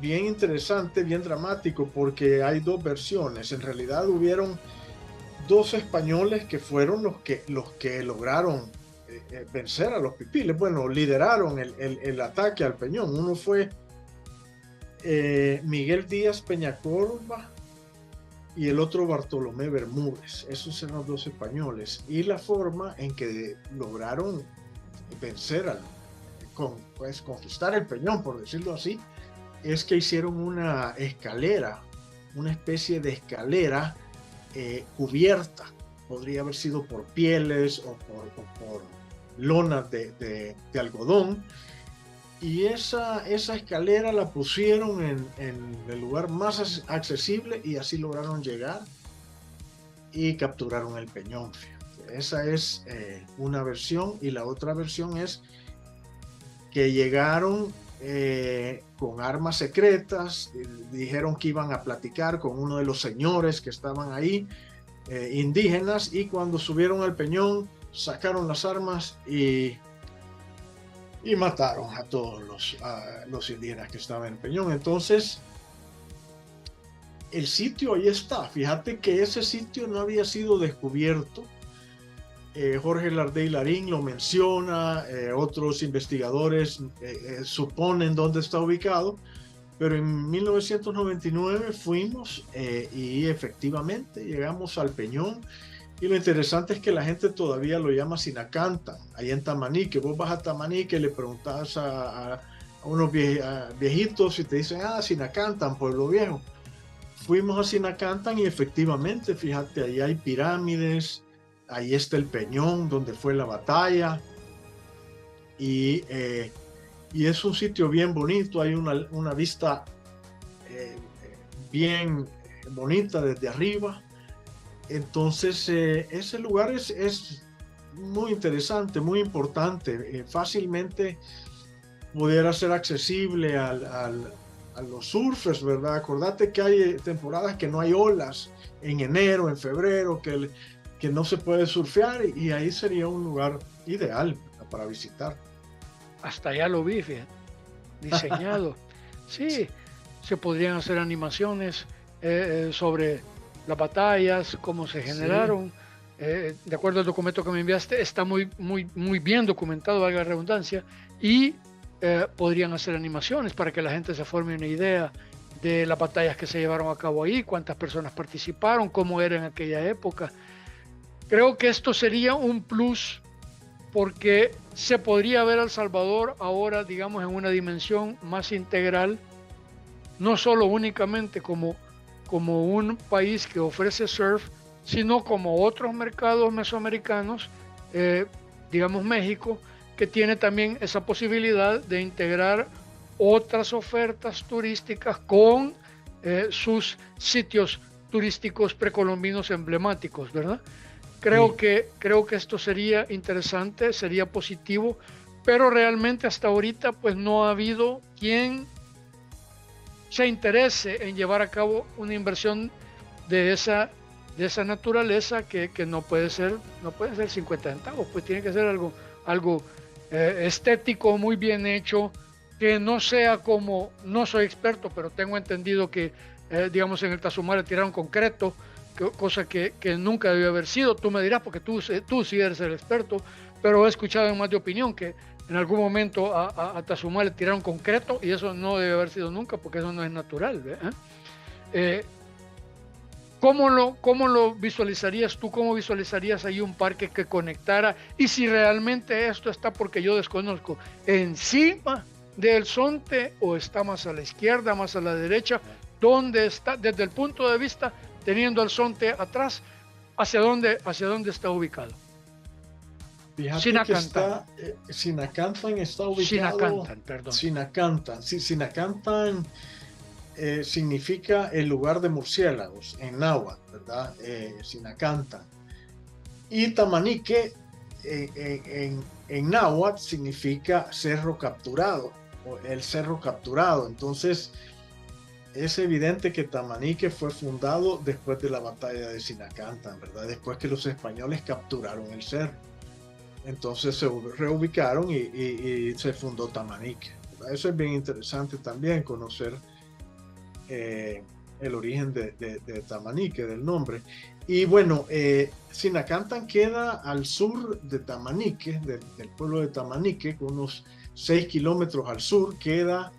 bien interesante, bien dramático, porque hay dos versiones. En realidad hubieron dos españoles que fueron los que lograron vencer a los pipiles. Bueno, lideraron el ataque al Peñón. Uno fue Miguel Díaz Peñacorba y el otro Bartolomé Bermúdez. Esos eran los dos españoles. Y la forma en que lograron vencer conquistar el Peñón, por decirlo así, es que hicieron una escalera, una especie de escalera cubierta. Podría haber sido por pieles o por lonas de algodón. Y esa escalera la pusieron en el lugar más accesible y así lograron llegar y capturaron el Peñón. Esa es una versión, y la otra versión es que llegaron con armas secretas, dijeron que iban a platicar con uno de los señores que estaban ahí, indígenas, y cuando subieron al Peñón sacaron las armas y mataron a todos los indígenas que estaban en el Peñón. Entonces, el sitio ahí está. Fíjate que ese sitio no había sido descubierto. Jorge Lardey Larín lo menciona, otros investigadores suponen dónde está ubicado, pero en 1999 fuimos y efectivamente llegamos al Peñón. Y lo interesante es que la gente todavía lo llama Sinacanta, ahí en Tamanique. Vos vas a Tamanique y le preguntas a unos viejitos y te dicen, Sinacantan, Pueblo Viejo. Fuimos a Sinacantan y efectivamente, fíjate, ahí hay pirámides, ahí está el Peñón donde fue la batalla, y es un sitio bien bonito. Hay una vista bien bonita desde arriba. Entonces ese lugar es muy interesante, muy importante. Fácilmente pudiera ser accesible a los surfers, ¿verdad? Acordate que hay temporadas que no hay olas, en enero, en febrero, que no se puede surfear, y ahí sería un lugar ideal para visitar. Hasta allá lo vi, fíjate, diseñado. Sí, se podrían hacer animaciones sobre las batallas, cómo se generaron. Sí. De acuerdo al documento que me enviaste, está muy bien documentado, valga la redundancia, y podrían hacer animaciones para que la gente se forme una idea de las batallas que se llevaron a cabo ahí, cuántas personas participaron, cómo era en aquella época. Creo que esto sería un plus, porque se podría ver a El Salvador ahora, digamos, en una dimensión más integral, no solo únicamente como un país que ofrece surf, sino como otros mercados mesoamericanos digamos México, que tiene también esa posibilidad de integrar otras ofertas turísticas con sus sitios turísticos precolombinos emblemáticos, ¿verdad? Sí. Creo que esto sería interesante, sería positivo, pero realmente hasta ahorita pues no ha habido quien se interese en llevar a cabo una inversión de de esa naturaleza que no puede ser 50 centavos, pues tiene que ser algo estético, muy bien hecho, que no sea como, no soy experto, pero tengo entendido que, digamos, en el Tazumare tiraron concreto, cosa que nunca debió haber sido. Tú me dirás, porque tú sí eres el experto, pero he escuchado en más de opinión que en algún momento a Tazumare le tiraron concreto y eso no debe haber sido nunca, porque eso no es natural. Eh, cómo lo visualizarías tú? ¿Cómo visualizarías ahí un parque que conectara? Y si realmente esto está, porque yo desconozco, encima del Zonte o está más a la izquierda, más a la derecha, ¿dónde está? Desde el punto de vista, teniendo el Zonte atrás, hacia dónde está ubicado? Fíjate que Sinacantan, está, Sinacantan está ubicado, Sinacantan, perdón. Sinacantan, sí, Sinacantan significa el lugar de murciélagos en náhuatl, ¿verdad? Sinacantan. Y Tamanique en náhuatl significa cerro capturado, o el cerro capturado. Entonces, es evidente que Tamanique fue fundado después de la batalla de Sinacantan, ¿verdad? Después que los españoles capturaron el cerro. Entonces se reubicaron y se fundó Tamanique, ¿verdad? Eso es bien interesante también, conocer el origen de Tamanique, del nombre. Y bueno, Sinacantan queda al sur de Tamanique, del pueblo de Tamanique, unos 6 kilómetros al sur, queda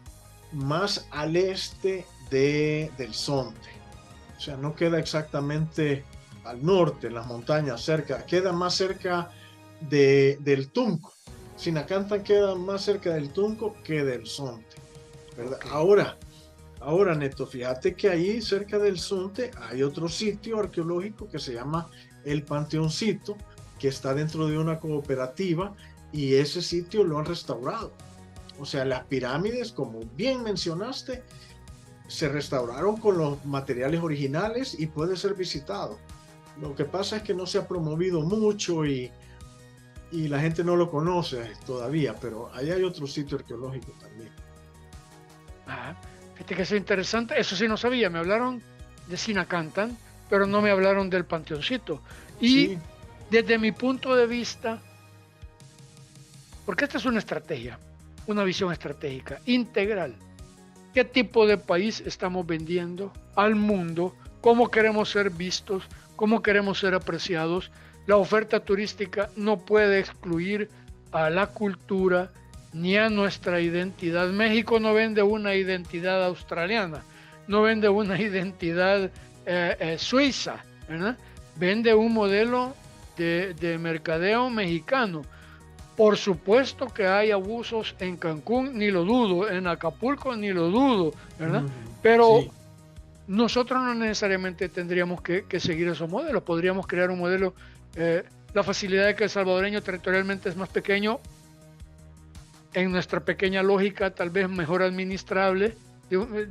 más al este del Zonte. O sea, no queda exactamente al norte, en las montañas, cerca, queda más cerca del Tunco. Sinacantan queda más cerca del Tunco que del Zonte, ¿verdad? Okay. Ahora, Neto, fíjate que ahí cerca del Zonte hay otro sitio arqueológico que se llama El Panteoncito, que está dentro de una cooperativa y ese sitio lo han restaurado. O sea, las pirámides, como bien mencionaste, se restauraron con los materiales originales y puede ser visitado. Lo que pasa es que no se ha promovido mucho y la gente no lo conoce todavía, pero ahí hay otro sitio arqueológico también. Ah, fíjate que es interesante. Eso sí no sabía. Me hablaron de Sinacantan, pero no me hablaron del Panteoncito. Y Sí, desde mi punto de vista, porque esta es una estrategia, una visión estratégica integral. ¿Qué tipo de país estamos vendiendo al mundo? ¿Cómo queremos ser vistos? ¿Cómo queremos ser apreciados? La oferta turística no puede excluir a la cultura ni a nuestra identidad. México no vende una identidad australiana, no vende una identidad suiza, ¿verdad? Vende un modelo de mercadeo mexicano. Por supuesto que hay abusos en Cancún, ni lo dudo, en Acapulco, ni lo dudo, ¿verdad? Pero sí, nosotros no necesariamente tendríamos que seguir esos modelos, podríamos crear un modelo. La facilidad de que el salvadoreño territorialmente es más pequeño, en nuestra pequeña lógica, tal vez mejor administrable,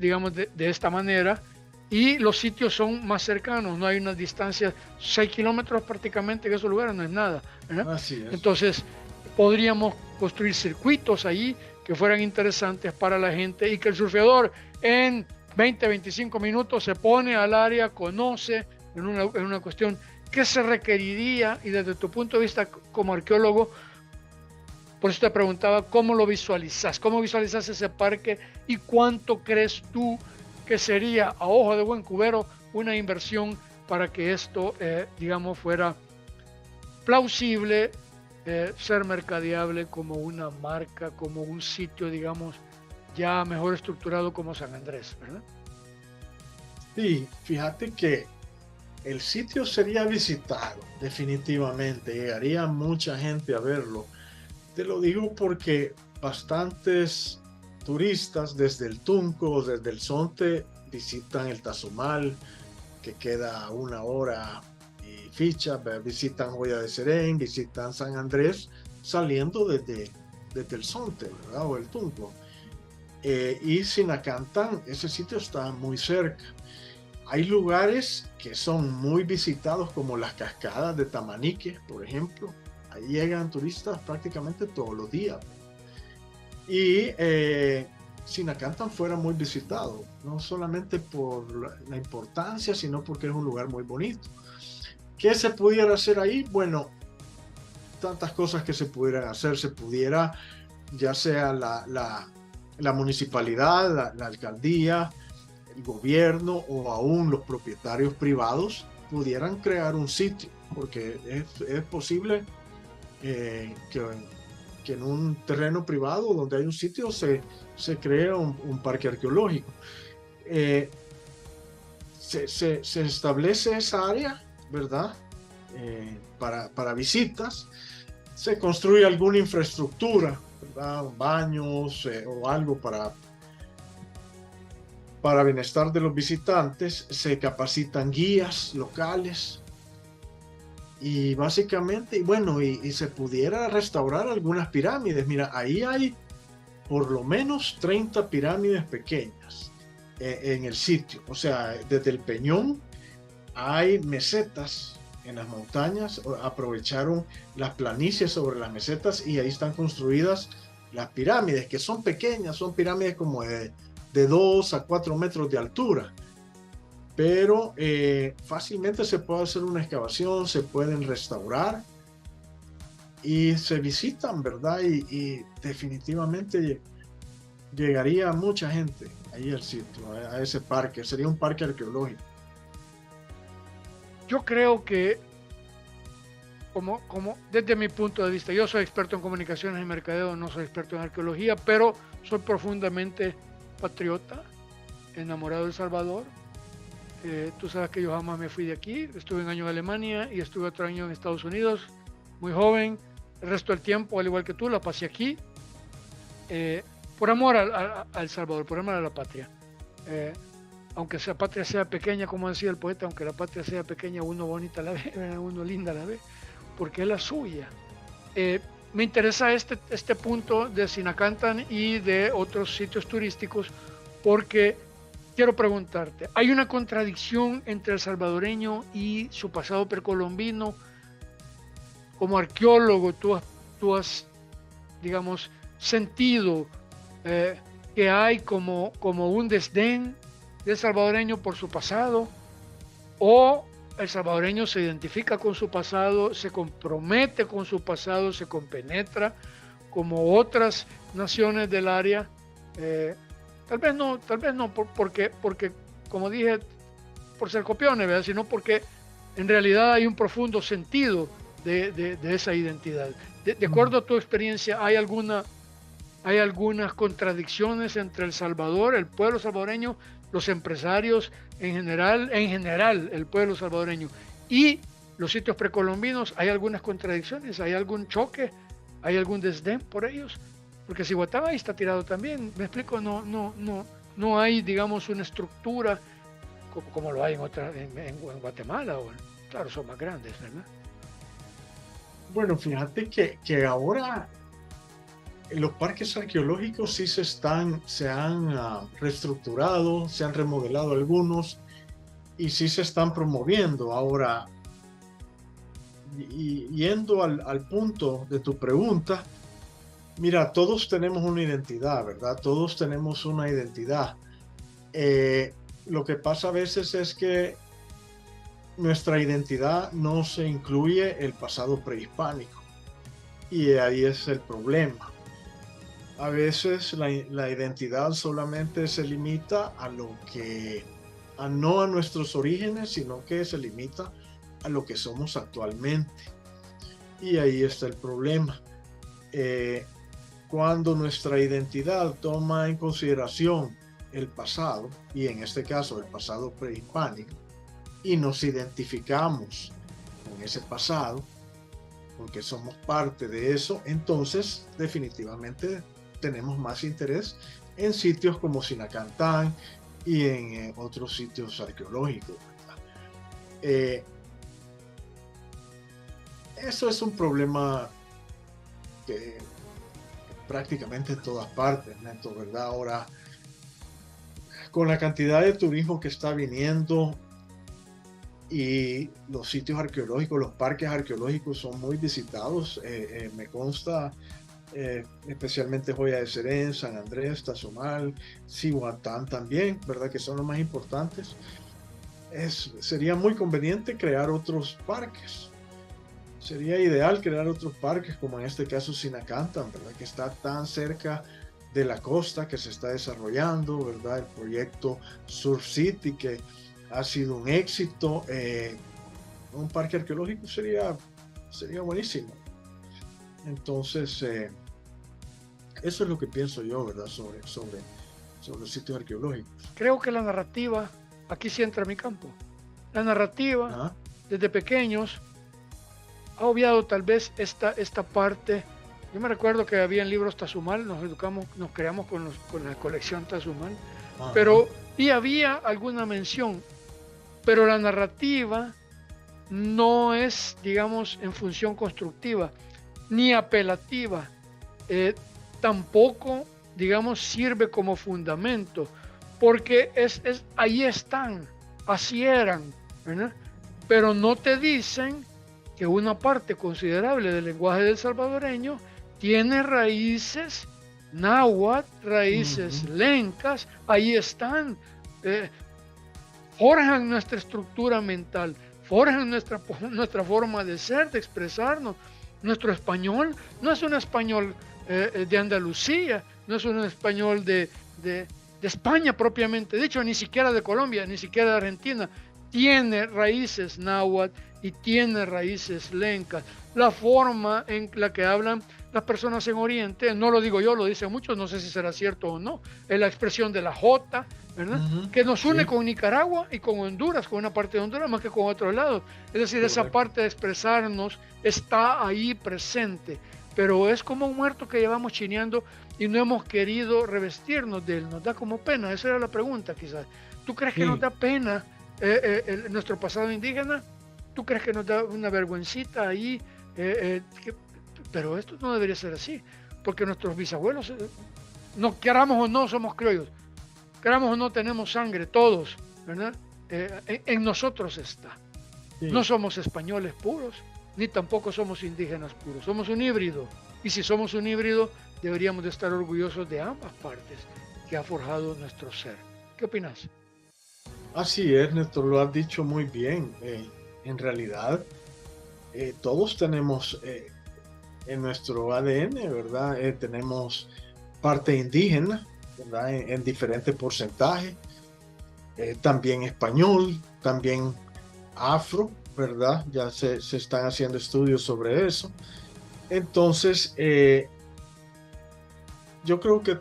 digamos de esta manera, y los sitios son más cercanos, no hay unas distancias, 6 kilómetros prácticamente en esos lugares no es nada, ¿verdad? así es. Entonces, podríamos construir circuitos allí que fueran interesantes para la gente y que el surfeador en 20, 25 minutos se pone al área, conoce en una cuestión que se requeriría y desde tu punto de vista como arqueólogo, por eso te preguntaba cómo visualizas ese parque y cuánto crees tú que sería a ojo de buen cubero una inversión para que esto, digamos, fuera plausible, ser mercadeable como una marca, como un sitio, digamos, ya mejor estructurado como San Andrés, ¿verdad? Sí, fíjate que el sitio sería visitado, definitivamente. Llegaría mucha gente a verlo. Te lo digo porque bastantes turistas desde el Tunco, desde el Zonte, visitan el Tazumal, que queda a 1 hora y ficha, visitan Joya de Serén, visitan San Andrés, saliendo desde el Zonte, ¿verdad? O el Tunco. Y Sinacantán, ese sitio está muy cerca. Hay lugares que son muy visitados como las cascadas de Tamanique, por ejemplo. Ahí llegan turistas prácticamente todos los días. Y Sinacantán fuera muy visitado, no solamente por la importancia, sino porque es un lugar muy bonito. ¿Qué se pudiera hacer ahí? Bueno, tantas cosas que se pudieran hacer. Se pudiera, ya sea la municipalidad, la alcaldía, el gobierno o aún los propietarios privados pudieran crear un sitio, porque es posible que en un terreno privado donde hay un sitio se crea un parque arqueológico. Se establece esa área, ¿verdad? Para visitas, se construye alguna infraestructura, ¿verdad? Baños o algo para bienestar de los visitantes, se capacitan guías locales y básicamente, bueno, y se pudiera restaurar algunas pirámides. Mira, ahí hay por lo menos 30 pirámides pequeñas en el sitio. O sea, desde el Peñón hay mesetas en las montañas, aprovecharon las planicies sobre las mesetas y ahí están construidas las pirámides, que son pequeñas, son pirámides como de 2 a 4 metros de altura, pero fácilmente se puede hacer una excavación, se pueden restaurar y se visitan, ¿verdad? Y definitivamente llegaría mucha gente ahí al sitio, a ese parque. Sería un parque arqueológico. Yo creo que, como desde mi punto de vista, yo soy experto en comunicaciones y mercadeo, no soy experto en arqueología, pero soy profundamente patriota, enamorado de El Salvador. Tú sabes que yo jamás me fui de aquí, estuve un año en Alemania y estuve otro año en Estados Unidos, muy joven. El resto del tiempo, al igual que tú, la pasé aquí, por amor a El Salvador, por amor a la patria. Aunque la patria sea pequeña, como decía el poeta, aunque la patria sea pequeña, uno bonita la ve, uno linda la ve, porque es la suya. Me interesa este punto de Sinacantán y de otros sitios turísticos, porque quiero preguntarte, ¿hay una contradicción entre el salvadoreño y su pasado precolombino? Como arqueólogo, tú has, digamos, sentido que hay como un desdén del salvadoreño por su pasado, o el salvadoreño se identifica con su pasado, se compromete con su pasado, se compenetra como otras naciones del área. Tal vez no porque, como dije, por ser copiones, ¿verdad? Sino porque en realidad hay un profundo sentido de esa identidad. De acuerdo a tu experiencia, ¿hay algunas contradicciones entre El Salvador, el pueblo salvadoreño, los empresarios en general, el pueblo salvadoreño y los sitios precolombinos? ¿Hay algunas contradicciones? ¿Hay algún choque? ¿Hay algún desdén por ellos? Porque si Guatemala está tirado también, me explico, no hay, digamos, una estructura como lo hay en Guatemala. Claro, son más grandes, ¿verdad? Bueno, fíjate que ahora los parques arqueológicos sí se han reestructurado, se han remodelado algunos y sí se están promoviendo. Ahora, y yendo al punto de tu pregunta, mira, todos tenemos una identidad, ¿verdad? Todos tenemos una identidad. Lo que pasa a veces es que nuestra identidad no se incluye el pasado prehispánico y ahí es el problema. A veces la identidad solamente se limita no a nuestros orígenes, sino que se limita a lo que somos actualmente. Y ahí está el problema. Cuando nuestra identidad toma en consideración el pasado, y en este caso el pasado prehispánico, y nos identificamos con ese pasado, porque somos parte de eso, entonces definitivamente tenemos más interés en sitios como Sinacantán y en otros sitios arqueológicos. Eso es un problema que prácticamente en todas partes, Neto, ¿verdad? Ahora, con la cantidad de turismo que está viniendo y los sitios arqueológicos, los parques arqueológicos son muy visitados, me consta, especialmente Joya de Serén, San Andrés, Tazomal, Cihuatán también, ¿verdad? Que son los más importantes. Sería muy conveniente crear otros parques. Sería ideal crear otros parques, como en este caso Sinacantan, ¿verdad? Que está tan cerca de la costa que se está desarrollando, ¿verdad? El proyecto Surf City, que ha sido un éxito. Un parque arqueológico sería buenísimo. Entonces, eso es lo que pienso yo, ¿verdad? Sobre los sitios arqueológicos. Creo que la narrativa, aquí sí entra mi campo, la narrativa desde pequeños ha obviado tal vez esta parte. Yo me recuerdo que había en libros Tazumal, nos creamos con la colección Tazumal, y había alguna mención, pero la narrativa no es, digamos, en función constructiva, ni apelativa, tampoco, digamos, sirve como fundamento, porque ahí están, así eran, ¿verdad? Pero no te dicen que una parte considerable del lenguaje del salvadoreño tiene raíces náhuatl, raíces lencas, ahí están, forjan nuestra estructura mental, forjan nuestra forma de ser, de expresarnos. Nuestro español no es un español de Andalucía, no es un español de España propiamente dicho, ni siquiera de Colombia, ni siquiera de Argentina. Tiene raíces náhuatl y tiene raíces lencas. La forma en la que hablan las personas en Oriente, no lo digo yo, lo dicen muchos, no sé si será cierto o no, es la expresión de la J, ¿verdad? Que nos une con Nicaragua y con Honduras, con una parte de Honduras más que con otros lados. Es decir, esa parte de expresarnos está ahí presente, pero es como un muerto que llevamos chineando y no hemos querido revestirnos de él. Nos da como pena, esa era la pregunta quizás. ¿Tú crees que nos da pena nuestro pasado indígena? ¿Tú crees que nos da una vergüencita ahí? Pero esto no debería ser así, porque nuestros bisabuelos, no queramos o no, somos criollos, queramos o no, tenemos sangre, todos, ¿verdad? En nosotros está. No somos españoles puros, ni tampoco somos indígenas puros, somos un híbrido. Y si somos un híbrido, deberíamos de estar orgullosos de ambas partes que ha forjado nuestro ser. ¿Qué opinas? Así es, Néstor, lo has dicho muy bien. En realidad, todos tenemos en nuestro ADN, ¿verdad? Tenemos parte indígena, ¿verdad? En diferentes porcentajes. También español, también afro, ¿verdad? Ya se están haciendo estudios sobre eso. Entonces, yo creo que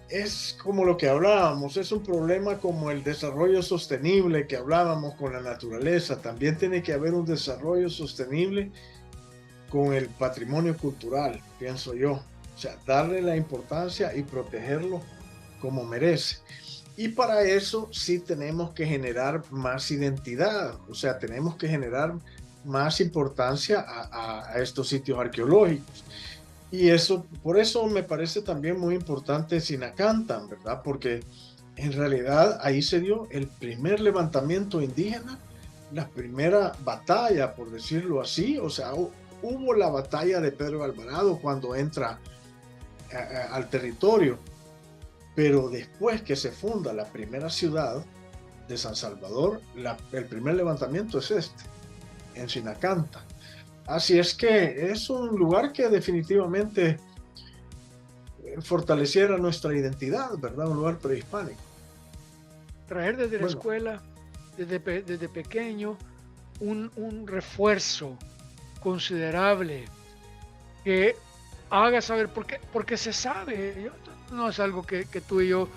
es como lo que hablábamos, es un problema como el desarrollo sostenible que hablábamos con la naturaleza. También tiene que haber un desarrollo sostenible con el patrimonio cultural, pienso yo. O sea, darle la importancia y protegerlo como merece. Y para eso sí tenemos que generar más identidad, o sea, tenemos que generar más importancia a estos sitios arqueológicos. Y por eso me parece también muy importante Sinacantan, ¿verdad? Porque en realidad ahí se dio el primer levantamiento indígena, la primera batalla, por decirlo así. O sea, hubo la batalla de Pedro Alvarado cuando entra al territorio, pero después que se funda la primera ciudad de San Salvador, el primer levantamiento es en Sinacantan. Así es que es un lugar que definitivamente fortaleciera nuestra identidad, ¿verdad? Un lugar prehispánico. Traer desde la escuela, desde pequeño, un refuerzo considerable que haga saber, porque se sabe, no es algo que tú y yo,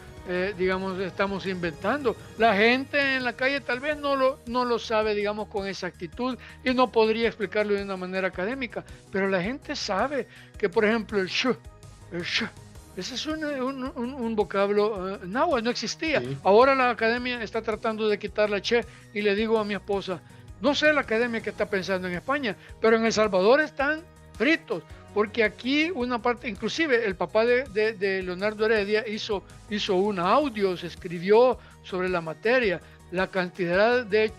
digamos, estamos inventando. La gente en la calle tal vez no lo sabe, digamos, con exactitud y no podría explicarlo de una manera académica, pero la gente sabe que, por ejemplo, el sh, ese es un vocablo náhuatl, no existía. Sí. Ahora la academia está tratando de quitar la che y le digo a mi esposa, no sé la academia que está pensando en España, pero en El Salvador están fritos, porque aquí una parte, inclusive el papá de Leonardo Heredia hizo un audio, se escribió sobre la materia, la cantidad de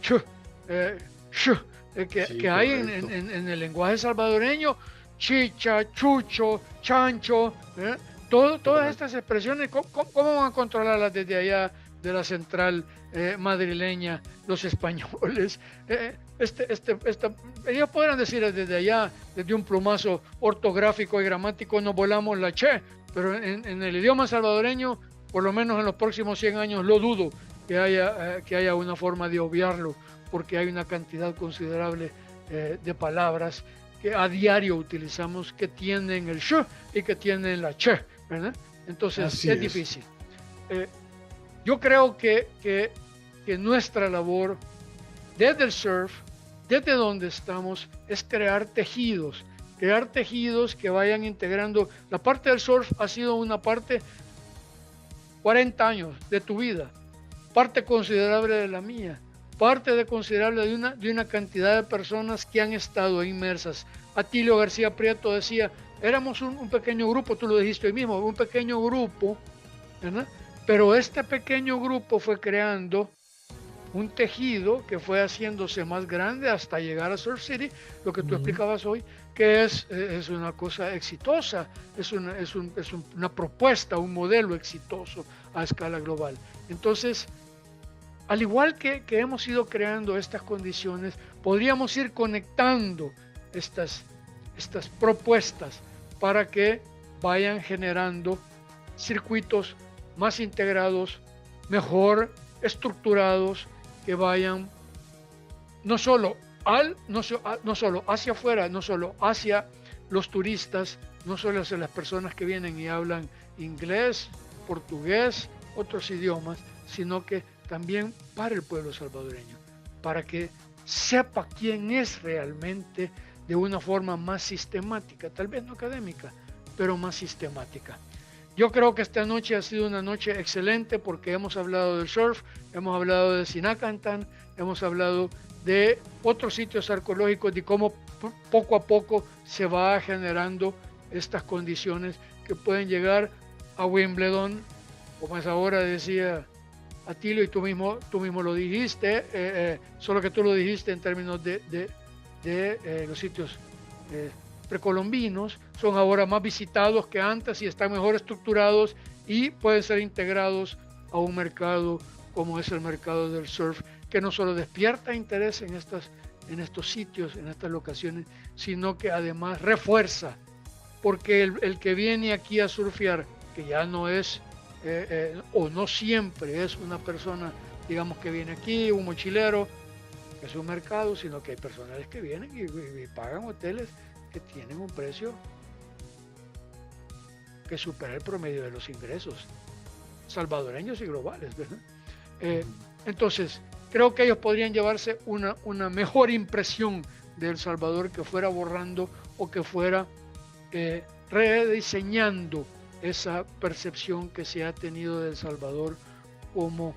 que hay en el lenguaje salvadoreño, chicha, chucho, chancho, todas estas expresiones, ¿cómo van a controlarlas desde allá de la central madrileña los españoles? Ellos podrán decir desde allá, desde un plumazo ortográfico y gramático, nos volamos la che, pero en el idioma salvadoreño, por lo menos en los próximos 100 años, lo dudo que haya una forma de obviarlo, porque hay una cantidad considerable de palabras que a diario utilizamos que tienen el sh y que tienen la che, ¿verdad? Entonces es difícil. Yo creo que nuestra labor desde el surf, desde donde estamos, es crear tejidos que vayan integrando. La parte del surf ha sido una parte 40 años de tu vida, parte considerable de la mía, parte considerable de una cantidad de personas que han estado inmersas. Atilio García Prieto decía, éramos un pequeño grupo, tú lo dijiste hoy mismo, un pequeño grupo, ¿verdad? Pero este pequeño grupo fue creando un tejido que fue haciéndose más grande hasta llegar a Surf City, lo que tú explicabas hoy, que es una cosa exitosa, es una propuesta, un modelo exitoso a escala global. Entonces, al igual que hemos ido creando estas condiciones, podríamos ir conectando estas propuestas para que vayan generando circuitos más integrados, mejor estructurados, que vayan no solo hacia afuera, no solo hacia los turistas, no solo hacia las personas que vienen y hablan inglés, portugués, otros idiomas, sino que también para el pueblo salvadoreño, para que sepa quién es realmente de una forma más sistemática, tal vez no académica, pero más sistemática. Yo creo que esta noche ha sido una noche excelente porque hemos hablado del surf, hemos hablado de Sinacantan, hemos hablado de otros sitios arqueológicos, de cómo poco a poco se va generando estas condiciones que pueden llegar a Wimbledon, como es ahora, decía Atilio, y tú mismo lo dijiste, solo que tú lo dijiste en términos de los sitios precolombinos, son ahora más visitados que antes y están mejor estructurados y pueden ser integrados a un mercado como es el mercado del surf, que no solo despierta interés en estos sitios, en estas locaciones, sino que además refuerza, porque el que viene aquí a surfear, que ya no es o no siempre es una persona, digamos, que viene aquí, un mochilero, que es un mercado, sino que hay personas que vienen y pagan hoteles que tienen un precio que supera el promedio de los ingresos salvadoreños y globales, ¿verdad? Entonces, creo que ellos podrían llevarse una mejor impresión de El Salvador, que fuera borrando o que fuera rediseñando esa percepción que se ha tenido de El Salvador como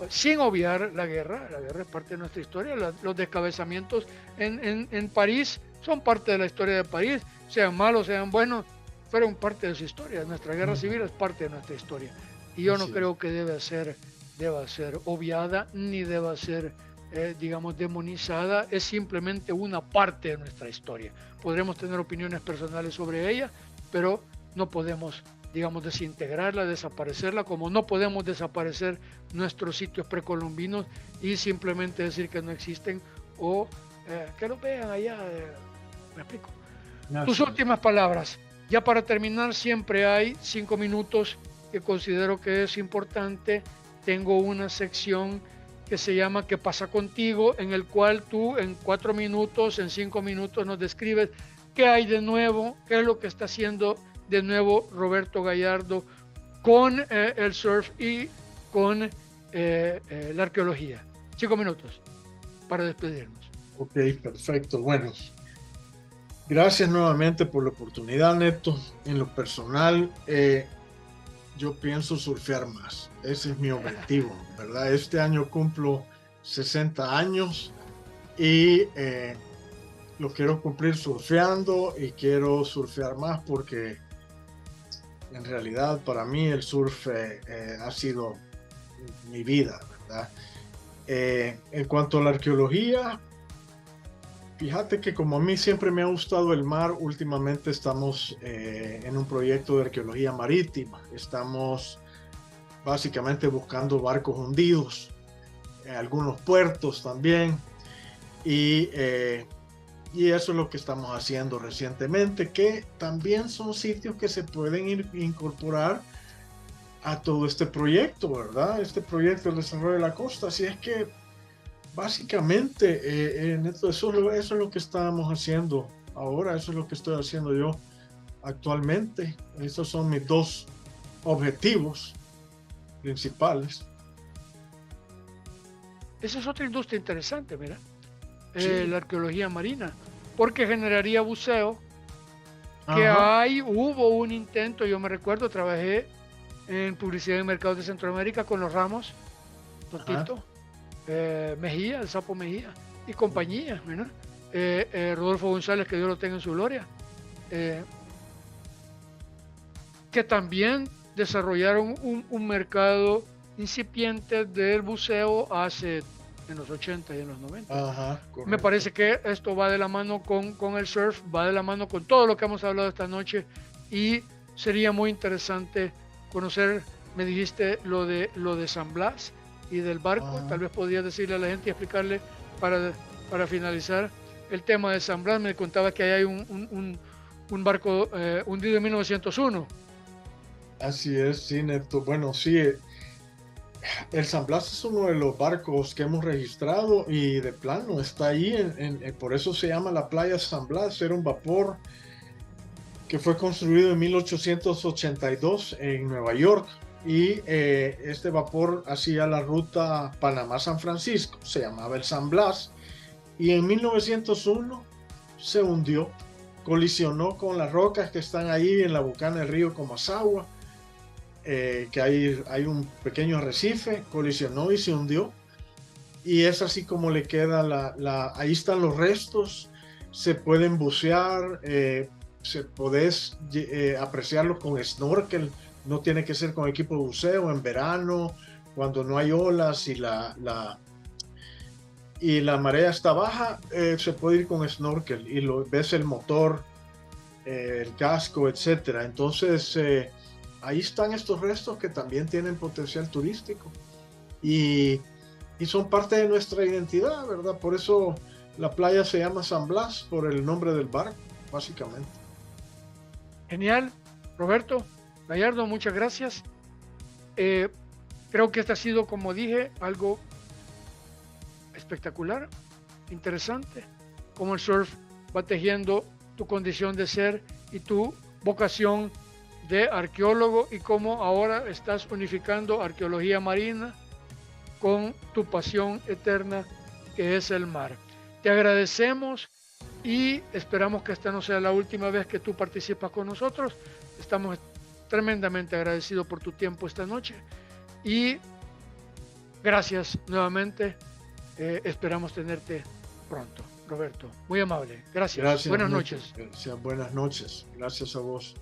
sin obviar la guerra. La guerra es parte de nuestra historia, los descabezamientos en París son parte de la historia de París, sean malos, sean buenos, fueron parte de su historia. Nuestra guerra civil es parte de nuestra historia. Y yo no creo que deba ser obviada ni deba ser, digamos, demonizada. Es simplemente una parte de nuestra historia. Podremos tener opiniones personales sobre ella, pero no podemos, digamos, desintegrarla, desaparecerla, como no podemos desaparecer nuestros sitios precolombinos y simplemente decir que no existen o que lo vean allá. ¿Me explico? No, tus últimas palabras. Ya para terminar, siempre hay 5 minutos que considero que es importante. Tengo una sección que se llama ¿Qué pasa contigo?, en el cual tú en 4 minutos, en 5 minutos nos describes qué hay de nuevo, qué es lo que está haciendo de nuevo Roberto Gallardo con el surf y con la arqueología. 5 minutos para despedirnos. Ok, perfecto. Bueno, gracias nuevamente por la oportunidad, Neto. En lo personal, yo pienso surfear más. Ese es mi objetivo, ¿verdad? Este año cumplo 60 años y lo quiero cumplir surfeando y quiero surfear más porque en realidad para mí el surf ha sido mi vida, ¿verdad? En cuanto a la arqueología, fíjate que como a mí siempre me ha gustado el mar, últimamente estamos en un proyecto de arqueología marítima. Estamos básicamente buscando barcos hundidos, algunos puertos también, y eso es lo que estamos haciendo recientemente, que también son sitios que se pueden incorporar a todo este proyecto, ¿verdad? Este proyecto del desarrollo de la costa. Así es que básicamente eso es lo que estamos haciendo ahora, eso es lo que estoy haciendo yo actualmente. Esos son mis dos objetivos principales. Esa es otra industria interesante, mira, Sí. la arqueología marina, porque generaría buceo, que Ajá, hubo un intento, yo me recuerdo, trabajé en publicidad y mercados de Centroamérica con los Ramos, ajá. Totito, Mejía, el Sapo Mejía y compañía, ¿verdad? Rodolfo González, que Dios lo tenga en su gloria, eh, que también desarrollaron un mercado incipiente del buceo hace en los 80 y en los 90. Ajá, Me correcto. parece que esto va de la mano con el surf, va de la mano con todo lo que hemos hablado esta noche y sería muy interesante conocer, me dijiste lo de San Blas y del barco, tal Ajá. vez podrías decirle a la gente y explicarle para finalizar el tema de San Blas. Me contaba que ahí hay un barco hundido en 1901. Así es, sí, Neto. Bueno, sí, el San Blas es uno de los barcos que hemos registrado y de plano está ahí, por eso se llama la playa San Blas. Era un vapor que fue construido en 1882 en Nueva York y este vapor hacía la ruta Panamá-San Francisco, se llamaba el San Blas y en 1901 se hundió, colisionó con las rocas que están ahí en la bocana del río Comasagua, que hay un pequeño arrecife, colisionó y se hundió. Y es así como le queda ahí están los restos, se pueden bucear, se podés apreciarlos con snorkel, no tiene que ser con equipo de buceo, en verano, cuando no hay olas y la marea está baja, se puede ir con snorkel y ves el motor, el casco, etcétera. Entonces, ahí están estos restos que también tienen potencial turístico y, y son parte de nuestra identidad, ¿verdad? Por eso la playa se llama San Blas, por el nombre del barco, básicamente. Genial, Roberto Gallardo, muchas gracias. Eh, Creo que este ha sido, como dije, algo espectacular, interesante, como el surf va tejiendo tu condición de ser y tu vocación de arqueólogo y cómo ahora estás unificando arqueología marina con tu pasión eterna que es el mar. Te agradecemos y esperamos que esta no sea la última vez que tú participas con nosotros. Estamos tremendamente agradecidos por tu tiempo esta noche y gracias nuevamente. Esperamos tenerte pronto, Roberto. Muy amable. Gracias. Gracias, Buenas Neto. noches. Gracias, buenas noches. Gracias a vos.